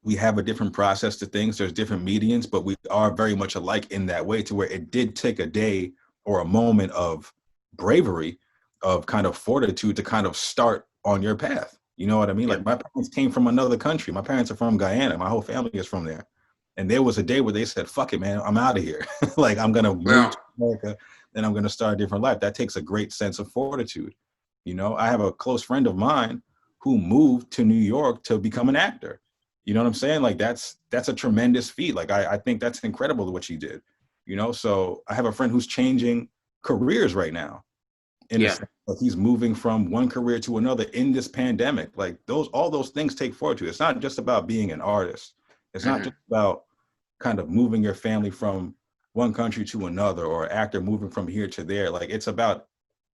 We have a different process to things. There's different mediums, but we are very much alike in that way, to where it did take a day or a moment of bravery, of kind of fortitude to kind of start on your path. You know what I mean? Like, my parents came from another country. My parents are from Guyana. My whole family is from there. And there was a day where they said, fuck it, man, I'm out of here. Like, I'm going to move to America, then I'm going to start a different life. That takes a great sense of fortitude. You know, I have a close friend of mine who moved to New York to become an actor. You know what I'm saying? Like, that's a tremendous feat. Like, I think that's incredible what she did. You know, so I have a friend who's changing careers right now. In the sense that he's moving from one career to another in this pandemic. Like, all those things take fortitude. It's not just about being an artist. It's not just about kind of moving your family from one country to another, or an actor moving from here to there. Like, it's about,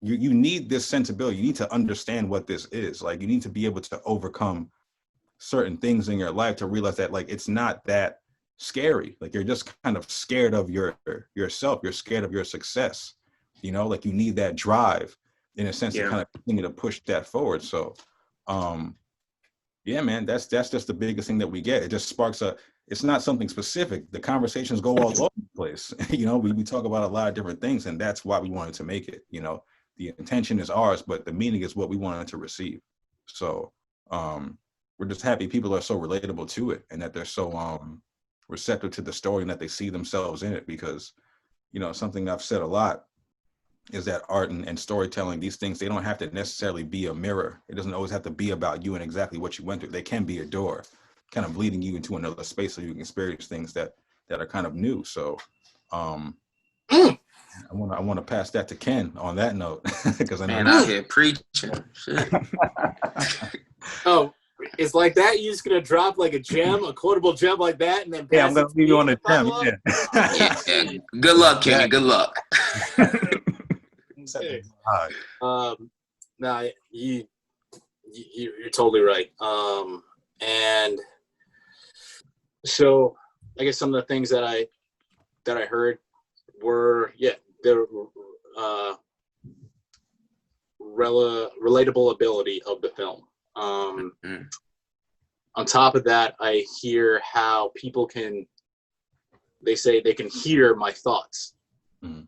you need this sensibility. You need to understand what this is. Like, you need to be able to overcome certain things in your life to realize that, like, it's not that scary. Like, you're just kind of scared of yourself. You're scared of your success. You know, like, you need that drive, in a sense, to kind of continue to push that forward. So, yeah, man, that's just the biggest thing that we get. It just sparks it's not something specific. The conversations go all over the place. You know, we talk about a lot of different things, and that's why we wanted to make it. You know, the intention is ours, but the meaning is what we wanted to receive. So, we're just happy people are so relatable to it, and that they're so receptive to the story, and that they see themselves in it. Because, you know, something I've said a lot is that art and storytelling, these things, they don't have to necessarily be a mirror. It doesn't always have to be about you and exactly what you went through. They can be a door, kind of leading you into another space so you can experience things that are kind of new. So I want to pass that to Ken on that note, because I know man out here preaching. Shit. Oh, it's like that? You're just gonna drop like a gem, a quotable gem like that, and then pass I'm gonna leave you on a gem. Yeah. Good luck, Kenny. Good luck. Okay. No, you're totally right. And so I guess some of the things that I heard were, the relatable ability of the film. On top of that, I hear how people they say they can hear my thoughts.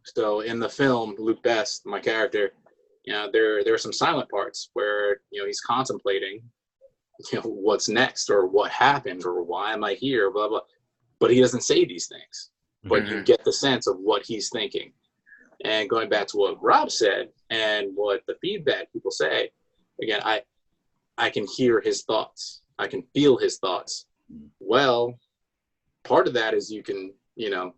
So in the film, Luke Best, my character, you know, there are some silent parts where, you know, he's contemplating, you know, what's next, or what happened, or why am I here, blah, blah. But he doesn't say these things, but you get the sense of what he's thinking. And going back to what Rob said and what the feedback people say, again, I can hear his thoughts. I can feel his thoughts. Well, part of that is you can, you know,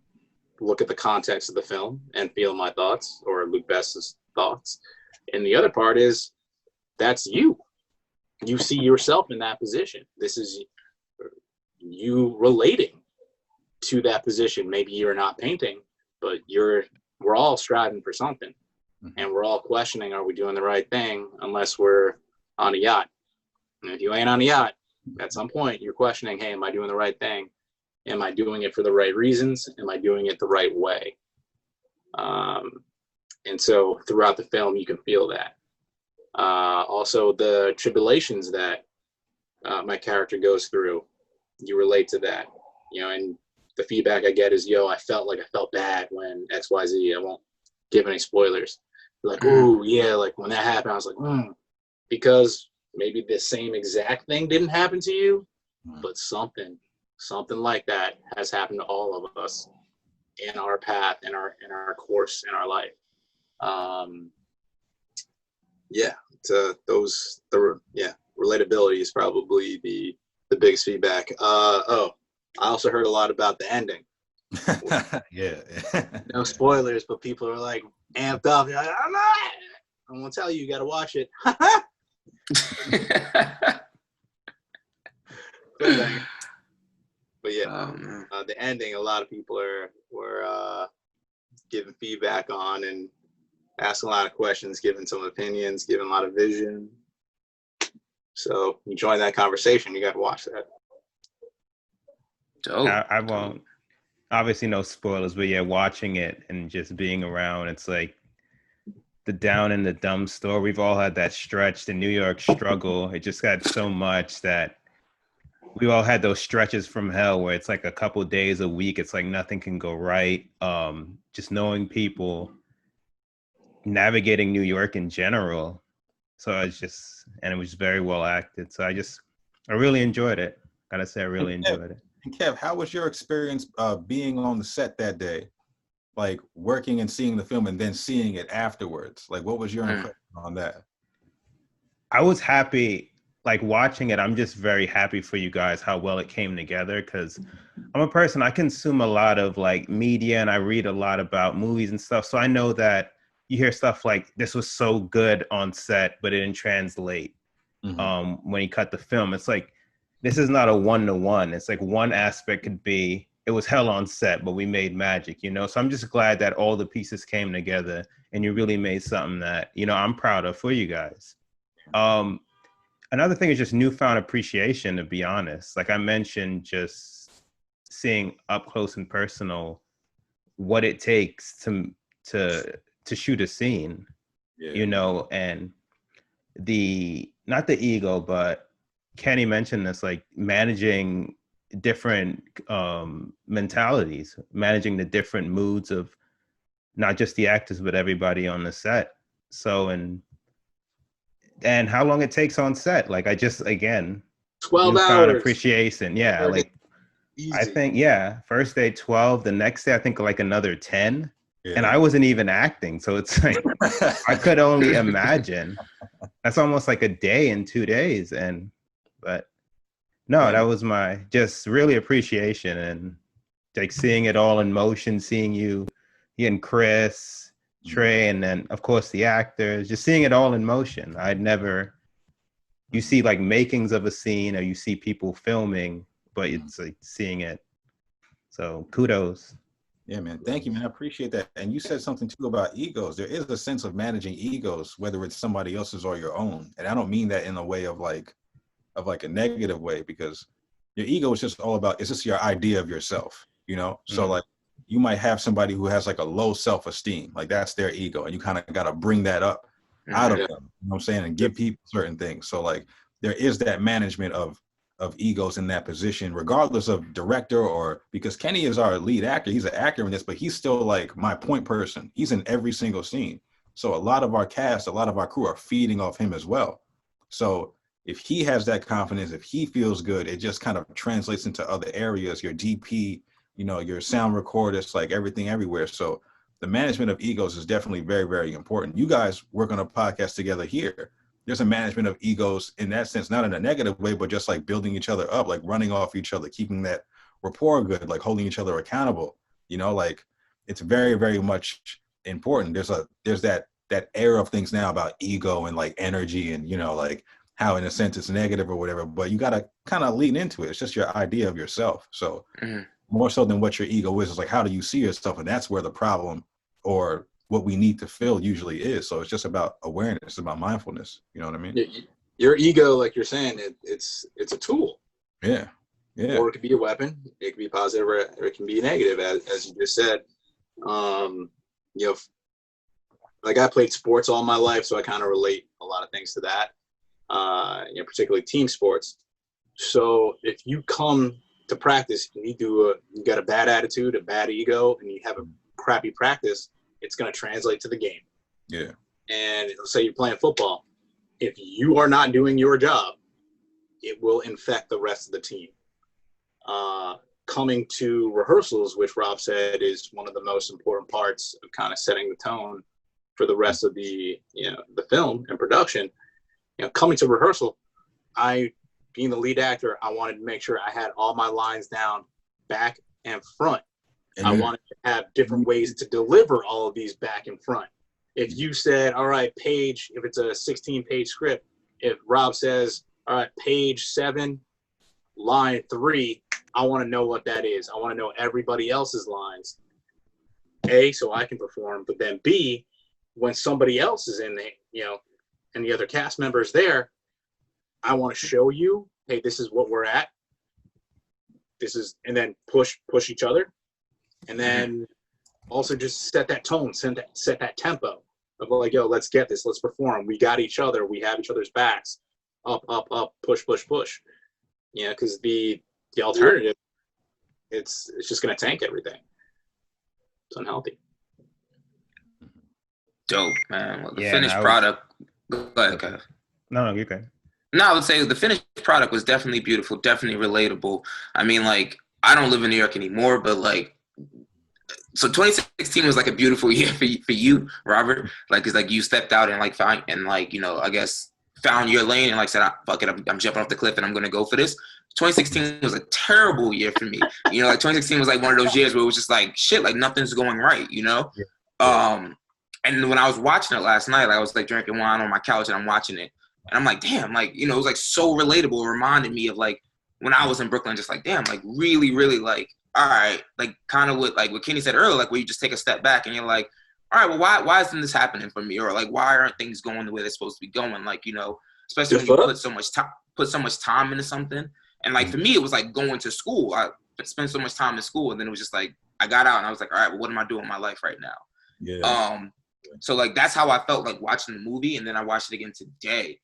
look at the context of the film and feel my thoughts, or Luke Best's thoughts. And the other part is, that's you. You see yourself in that position. This is you relating to that position. Maybe you're not painting, but we're all striving for something. And we're all questioning, are we doing the right thing, unless we're on a yacht. And if you ain't on a yacht, at some point you're questioning, hey, am I doing the right thing? Am I doing it for the right reasons? Am I doing it the right way? And so throughout the film, you can feel that. Also, the tribulations that my character goes through, you relate to that. You know, and the feedback I get is, I felt bad when XYZ. I won't give any spoilers. Like, ooh, yeah, like when that happened, I was like, because maybe the same exact thing didn't happen to you, but something like that has happened to all of us in our path, in our course, in our life. relatability is probably the biggest feedback. I also heard a lot about the ending. Yeah. No spoilers, but people are like amped up. Like, I'm not. I won't tell you. You got to watch it. But yeah, the ending. A lot of people were giving feedback on and asking a lot of questions, giving some opinions, giving a lot of vision. So you join that conversation. You got to watch that. Dope. I won't. Obviously, no spoilers, but yeah, watching it and just being around, it's like the down and the dumb store. We've all had that stretch, the New York struggle. It just got so much that we all had those stretches from hell where it's like a couple days a week. It's like nothing can go right. Just knowing people, navigating New York in general. So and it was very well acted. So I really enjoyed it. Gotta say, I really enjoyed it. And Kev, how was your experience being on the set that day? Like working and seeing the film and then seeing it afterwards? Like, what was your impression on that? I was happy, like watching it. I'm just very happy for you guys how well it came together, because I'm a person, I consume a lot of like media and I read a lot about movies and stuff. So I know that you hear stuff like this was so good on set, but it didn't translate when he cut the film. It's like, this is not a one-to-one. It's like one aspect could be, it was hell on set, but we made magic, you know? So I'm just glad that all the pieces came together and you really made something that, you know, I'm proud of for you guys. Another thing is just newfound appreciation, to be honest. Like I mentioned, just seeing up close and personal what it takes to shoot a scene, you know, and not the ego, but Kenny mentioned this, like managing different mentalities, managing the different moods of not just the actors, but everybody on the set. So, and how long it takes on set. Like I just, again, 12 newfound hours. appreciation. Yeah. Like Easy. I think, first day 12, the next day, I think like another 10. Yeah. And I wasn't even acting. So it's like, I could only imagine. That's almost like a day in 2 days. But no, that was my just really appreciation, and like seeing it all in motion, seeing you and Chris, Trey, and then of course the actors, just seeing it all in motion. You see like makings of a scene or you see people filming, but it's like seeing it. So kudos. Yeah, man. Thank you, man. I appreciate that. And you said something too about egos. There is a sense of managing egos, whether it's somebody else's or your own. And I don't mean that in a way of like a negative way, because your ego is just all about, it's just your idea of yourself, you know? So like you might have somebody who has like a low self-esteem, like that's their ego. And you kind of got to bring that up out of them, you know what I'm saying? And give people certain things. So like there is that management of egos in that position, regardless of director, or because Kenny is our lead actor. He's an actor in this, but he's still like my point person. He's in every single scene. So a lot of our cast, a lot of our crew are feeding off him as well. So if he has that confidence, if he feels good, it just kind of translates into other areas, your DP, you know, your sound recordists, like everything everywhere. So the management of egos is definitely very, very important. You guys work on a podcast together here. There's a management of egos in that sense, not in a negative way, but just like building each other up, like running off each other, keeping that rapport good, like holding each other accountable, you know, like it's very, very much important. There's that air of things now about ego and like energy and, you know, like how in a sense it's negative or whatever, but you got to kind of lean into it. It's just your idea of yourself. So more so than what your ego is like, how do you see yourself? And that's where the problem or what we need to fill usually is. So it's just about awareness, it's about mindfulness. You know what I mean? Your ego, like you're saying, it's a tool. Yeah. Yeah. Or it could be a weapon. It can be positive or it can be negative, as you just said. You know, like I played sports all my life, so I kind of relate a lot of things to that. You know, particularly team sports. So if you come to practice and you got a bad attitude, a bad ego, and you have a crappy practice, it's going to translate to the game. Yeah. And let's say you're playing football. If you are not doing your job, it will infect the rest of the team. Coming to rehearsals, which Rob said is one of the most important parts of kind of setting the tone for the rest of the, you know, the film and production. You know, coming to rehearsal, being the lead actor, I wanted to make sure I had all my lines down, back and front. And I wanted to have different ways to deliver all of these back and front. If you said, all right, page, if it's a 16-page script, if Rob says, all right, page 7, line 3, I want to know what that is. I want to know everybody else's lines. A, so I can perform, but then B, when somebody else is in there, you know, and the other cast members there, I want to show you, hey, this is what we're at. This is, and then push each other. And then also just set that tone, set that tempo of like, yo, let's get this, let's perform. We got each other, we have each other's backs. Up, up, up, push, push, push. Yeah, because the alternative, it's just gonna tank everything. It's unhealthy. Dope, man. Well, the finished product. Go ahead, Kev. No, you're good. No, I would say the finished product was definitely beautiful, definitely relatable. I mean, like, I don't live in New York anymore, but like, so 2016 was like a beautiful year for you, Robert. Like, it's like you stepped out and like found, and like, you know, I guess found your lane and like said, fuck it, I'm jumping off the cliff and I'm gonna go for this. 2016 was a terrible year for me. You know, like 2016 was like one of those years where it was just like shit, like nothing's going right, you know? And when I was watching it last night, I was like drinking wine on my couch and I'm watching it. And I'm like, damn, like, you know, it was like so relatable. It reminded me of like when I was in Brooklyn, just like, damn, like really, really like, all right, like kind of what Kenny said earlier, like where you just take a step back and you're like, all right, well, why isn't this happening for me? Or like, why aren't things going the way they're supposed to be going? Like, you know, especially when you put so much time into something. And like, for me, it was like going to school. I spent so much time in school and then it was just like, I got out and I was like, all right, well, what am I doing in my life right now? Yeah. So like, that's how I felt like watching the movie. And then I watched it again today.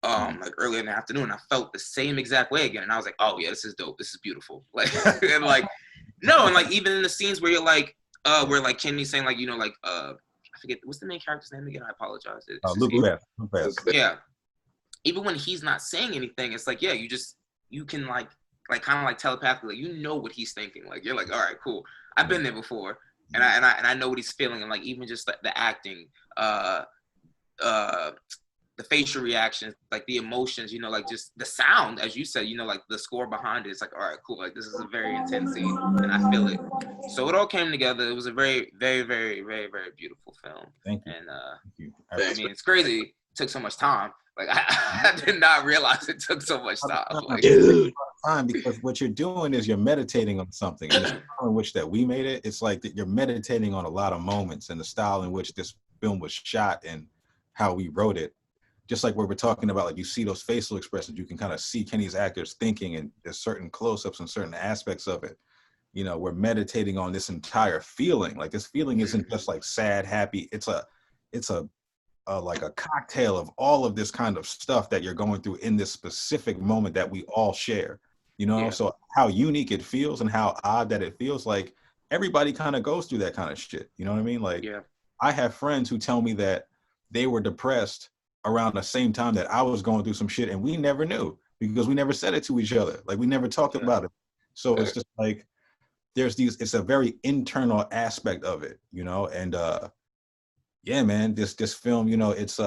Like earlier in the afternoon, I felt the same exact way again. And I was like, oh yeah, this is dope. This is beautiful. Like, and like, no. And like, even in the scenes where you're like, where like Kenny's saying like, you know, like, I forget, what's the main character's name again? I apologize. Luke Bass. Yeah. Even when he's not saying anything, it's like, yeah, you can like kind of like telepathically, you know what he's thinking. Like, you're like, all right, cool. I've been there before. And I know what he's feeling. And like, even just the acting, the facial reactions, like the emotions, you know, like just the sound, as you said, you know, like the score behind it, it's like, all right, cool. Like, this is a very intense scene and I feel it. So it all came together. It was a very, very, very, very, very beautiful film. Thank you. And Thank I mean, it's crazy. It took so much time. Like, I did not realize it took so much time. Like, dude. Because what you're doing is you're meditating on something. And the style in which that we made it, it's like that you're meditating on a lot of moments and the style in which this film was shot and how we wrote it. Just like what we're talking about, like you see those facial expressions, you can kind of see Kenny's actors thinking, and there's certain close-ups and certain aspects of it. You know, we're meditating on this entire feeling. Like, this feeling isn't just like sad, happy. It's a like a cocktail of all of this kind of stuff that you're going through in this specific moment that we all share. You know, so how unique it feels and how odd that it feels, like everybody kind of goes through that kind of shit. You know what I mean? Like, I have friends who tell me that they were depressed around the same time that I was going through some shit, and we never knew because we never said it to each other. Like, we never talked about it. So it's just like, it's a very internal aspect of it, you know? And yeah, man, this film, you know, it's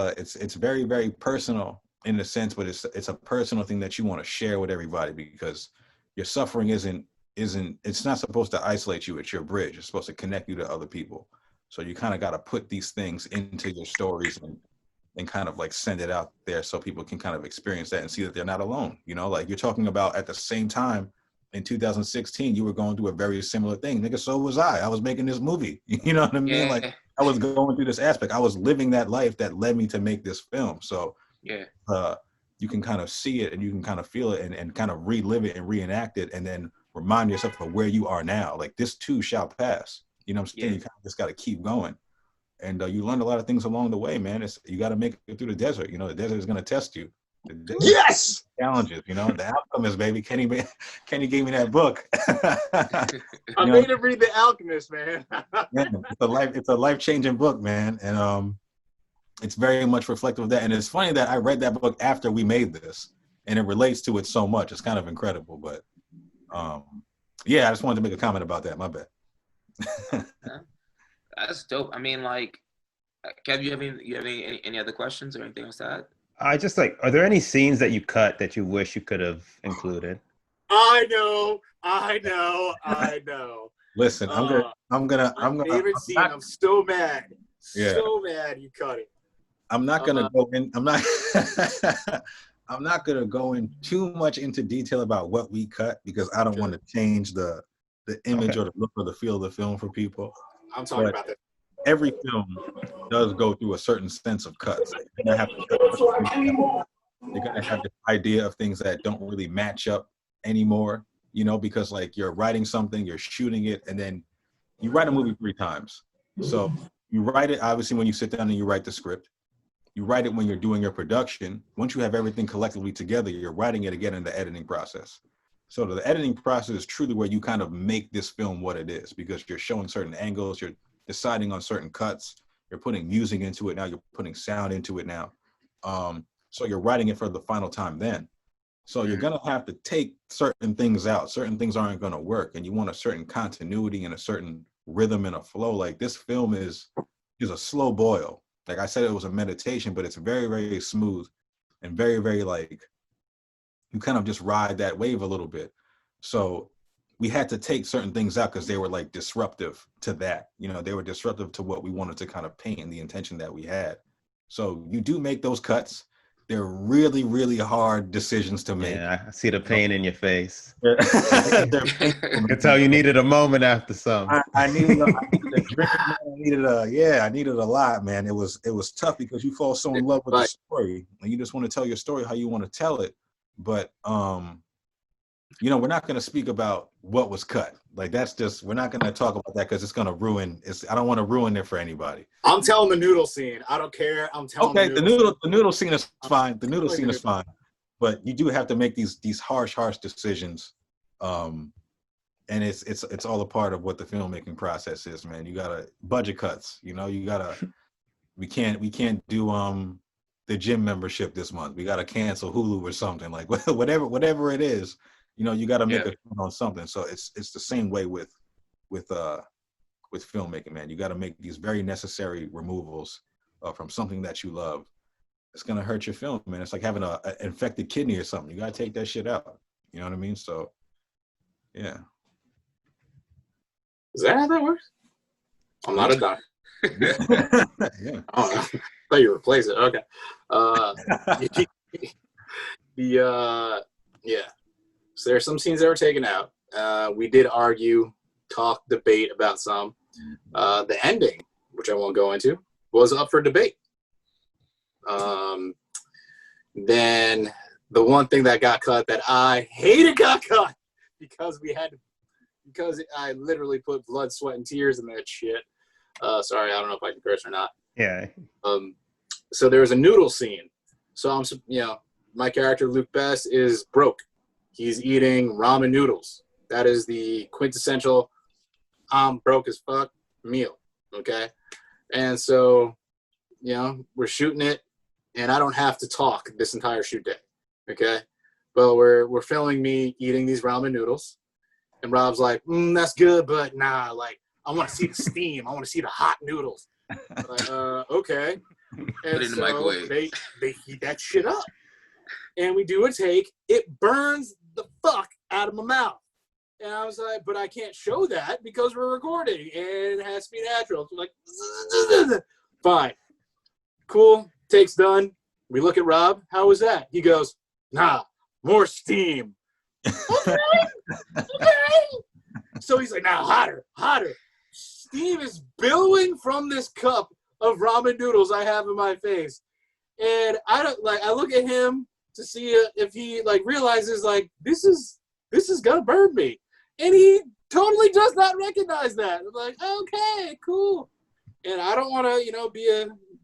very, very personal in a sense, but it's a personal thing that you want to share with everybody, because your suffering it's not supposed to isolate you. It's your bridge. It's supposed to connect you to other people. So you kind of got to put these things into your stories and kind of like send it out there so people can kind of experience that and see that they're not alone. You know, like you're talking about at the same time in 2016, you were going through a very similar thing. Nigga, so was I. I was making this movie. You know what I mean? Like, I was going through this aspect. I was living that life that led me to make this film. So you can kind of see it and you can kind of feel it and kind of relive it and reenact it and then remind yourself of where you are now. Like, this too shall pass. You know what I'm saying? You kind of just got to keep going. And you learn a lot of things along the way, man. You got to make it through the desert. You know, the desert is going to test you. Yes! Challenges, you know, the Alchemist, baby. Kenny gave me that book. I made him read the Alchemist, man. Man, it's a life-changing book, man. And it's very much reflective of that. And it's funny that I read that book after we made this, and it relates to it so much. It's kind of incredible. But yeah, I just wanted to make a comment about that. My bad. That's dope. I mean, like, Kev, you have any other questions or anything else to add? I just like, are there any scenes that you cut that you wish you could have included? I know. Listen, I'm favorite scene. I'm so mad. Yeah. So mad you cut it. I'm not gonna go in. I'm not. I'm not gonna go in too much into detail about what we cut because I don't want to change the image or the look or the feel of the film for people. I'm talking about that. Every film does go through a certain sense of cuts. They're gonna have this idea of things that don't really match up anymore, because like you're writing something, you're shooting it, and then you write a movie 3 times. So you write it, obviously, when you sit down and you write the script. You write it when you're doing your production. Once you have everything collectively together, you're writing it again in the editing process. So the editing process is truly where you kind of make this film what it is because you're showing certain angles, you're deciding on certain cuts, you're putting music into it now, you're putting sound into it now. So you're writing it for the final time then. So you're gonna have to take certain things out. Certain things aren't gonna work, and you want a certain continuity and a certain rhythm and a flow. Like this film is a slow boil. Like I said, it was a meditation, but it's very, very smooth and very, very like, you kind of just ride that wave a little bit. So we had to take certain things out because they were like disruptive to that. They were disruptive to what we wanted to kind of paint and the intention that we had. So you do make those cuts. They're really, really hard decisions to make. Yeah, I see the pain in your face. I could tell you needed a moment after some. I needed a drink. I needed a lot, man. It was tough because you fall so in love with the story and you just want to tell your story how you want to tell it. But we're not going to speak about what was cut. Like we're not going to talk about that because it's going to ruin. I don't want to ruin it for anybody. I'm telling the noodle scene. I don't care. I'm telling. Okay, the noodle scene is fine. The noodle scene is fine, but you do have to make these harsh decisions, and it's all a part of what the filmmaking process is, man. You gotta budget cuts. You gotta. We can't do the gym membership this month. We gotta cancel Hulu or something like whatever it is. You got to make a film on something. So it's the same way with filmmaking, man. You got to make these very necessary removals from something that you love. It's gonna hurt your film, man. It's like having an infected kidney or something. You got to take that shit out. You know what I mean? So, yeah. Is that how that works? I'm not a doctor. Yeah. Oh, I thought you replaced it. Okay. Yeah. So there are some scenes that were taken out. We did argue, talk, debate about some. The ending, which I won't go into, was up for debate. Then the one thing that got cut that I hated got cut because I literally put blood, sweat, and tears in that shit. Sorry, I don't know if I can curse or not. Yeah. So there was a noodle scene. So my character Luke Best is broke. He's eating ramen noodles. That is the quintessential I'm broke as fuck meal. Okay. And so, we're shooting it and I don't have to talk this entire shoot day. Okay. But we're filming me eating these ramen noodles. And Rob's like, that's good, but nah, like, I want to see the steam. I want to see the hot noodles. Like, okay. And Put it in the microwave. They heat that shit up. And we do a take. It burns the fuck out of my mouth. And I was like, but I can't show that because we're recording and it has to be natural. So I'm like, fine. Cool. Take's done. We look at Rob. How was that? He goes, nah, more steam. Okay. So he's like, nah, hotter. Steam is billowing from this cup of ramen noodles I have in my face. And I look at him to see if he realizes this is gonna burn me. And he totally does not recognize that. I'm like, okay, cool. And I don't want to,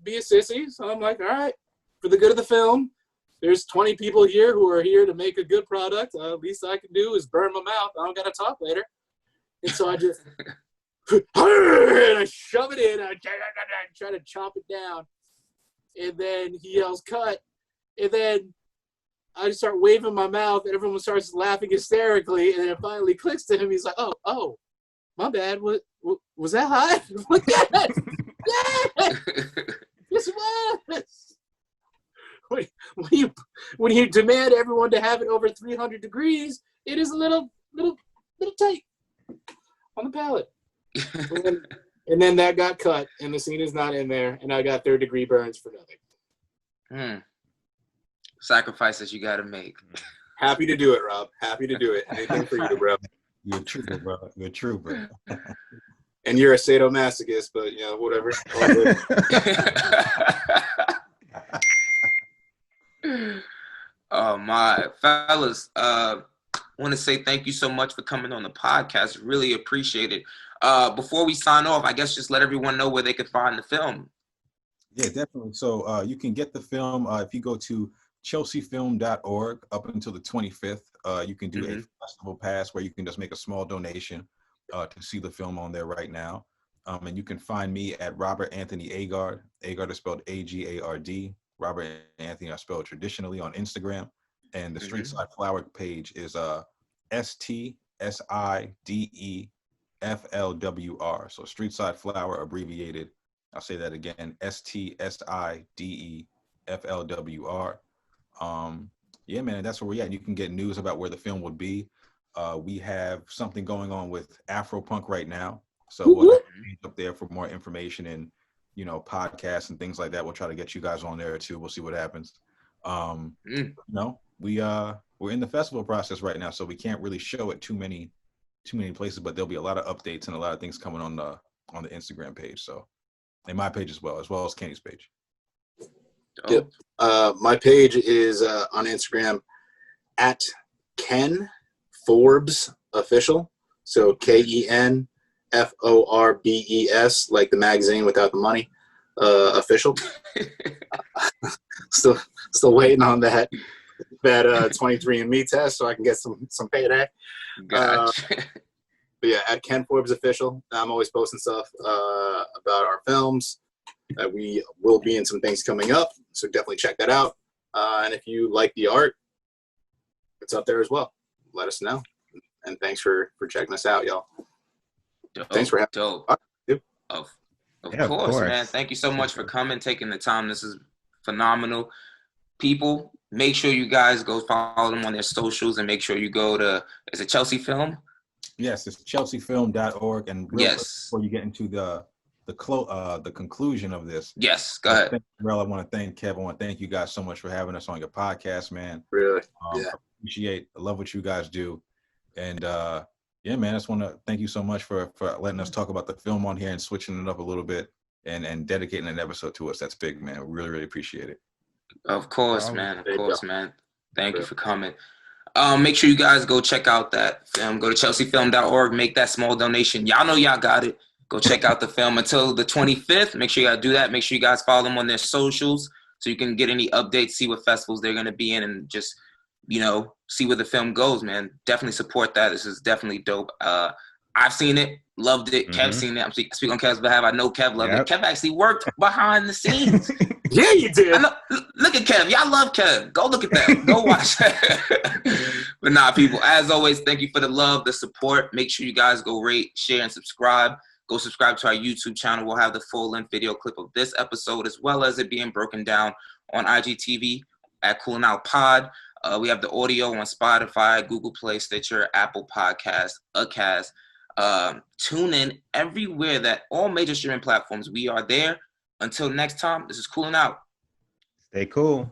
be a sissy. So I'm like, all right, for the good of the film, there's 20 people here who are here to make a good product. Least I can do is burn my mouth. I don't got to talk later. And so I just, and I shove it in. I try to chomp it down. And then he yells, cut. And then I just start waving my mouth, and everyone starts laughing hysterically. And then it finally clicks to him. He's like, oh, my bad. What was that hot? Like, yes, yes, it was. when you demand everyone to have it over 300 degrees, it is a little tight on the palate. And then that got cut, and the scene is not in there, and I got 3rd-degree burns for nothing. Sacrifices you got to make. Happy to do it, Rob. Happy to do it. Anything for you, bro. You're a trooper, bro. You're a trooper. And you're a sadomasochist, but whatever. Oh my fellas, want to say thank you so much for coming on the podcast. Really appreciate it. Before we sign off, I guess just let everyone know where they can find the film. Yeah, definitely. So you can get the film if you go to chelseafilm.org up until the 25th. You can do a festival pass where you can just make a small donation to see the film on there right now. And you can find me at Robert Anthony Agard. Agard is spelled Agard. Robert Anthony, I spelled traditionally on Instagram. And the Streetside Flower page is STSIDEFLWR. So Streetside Flower abbreviated. I'll say that again, STSIDEFLWR. Yeah, man, that's where we're at. You can get news about where the film will be. We have something going on with Afropunk right now. So we'll have a page up there for more information and, podcasts and things like that. We'll try to get you guys on there too. We'll see what happens. We're in the festival process right now, so we can't really show it too many places, but there'll be a lot of updates and a lot of things coming on the Instagram page. So, and my page as well as Kenny's page. Yep. My page is on Instagram at Ken Forbes Official. So KenForbes, like the magazine without the money. Official. Still waiting on that 23andMe test so I can get some payday. Gotcha. But yeah, at Ken Forbes Official. I'm always posting stuff about our films. We will be in some things coming up, so definitely check that out. And if you like the art, it's up there as well. Let us know. And thanks for checking us out, y'all. Dope, Thanks for having dope. Of course, man. Thank you so much for coming, taking the time. This is phenomenal. People, make sure you guys go follow them on their socials and make sure you go to, is it Chelsea Film? Yes, it's chelseafilm.org. And before you get into the conclusion of this. Yes, go ahead. I want to thank Kev. I want to thank you guys so much for having us on your podcast, man. Really? I love what you guys do. And yeah, man, I just want to thank you so much for letting us talk about the film on here and switching it up a little bit and dedicating an episode to us. That's big, man. We really, really appreciate it. Of course, man. Of course, man. Thank you for coming. Make sure you guys go check out that film. Go to chelseafilm.org. Make that small donation. Y'all know y'all got it. Go check out the film until the 25th. Make sure you guys do that. Make sure you guys follow them on their socials so you can get any updates, see what festivals they're going to be in, and just, see where the film goes, man. Definitely support that. This is definitely dope. I've seen it, loved it. Kev's seen it. I'm speaking on Kev's behalf. I know Kev loved it. Kev actually worked behind the scenes. Yeah, you did. Look at Kev. Y'all love Kev. Go look at that. Go watch that. But nah, people, as always, thank you for the love, the support. Make sure you guys go rate, share, and subscribe. Go subscribe to our YouTube channel. We'll have the full-length video clip of this episode as well as it being broken down on IGTV at Coolin Out Pod. We have the audio on Spotify, Google Play, Stitcher, Apple Podcasts, Acast. Tune in everywhere that all major streaming platforms. We are there. Until next time, this is Coolin Out. Stay cool.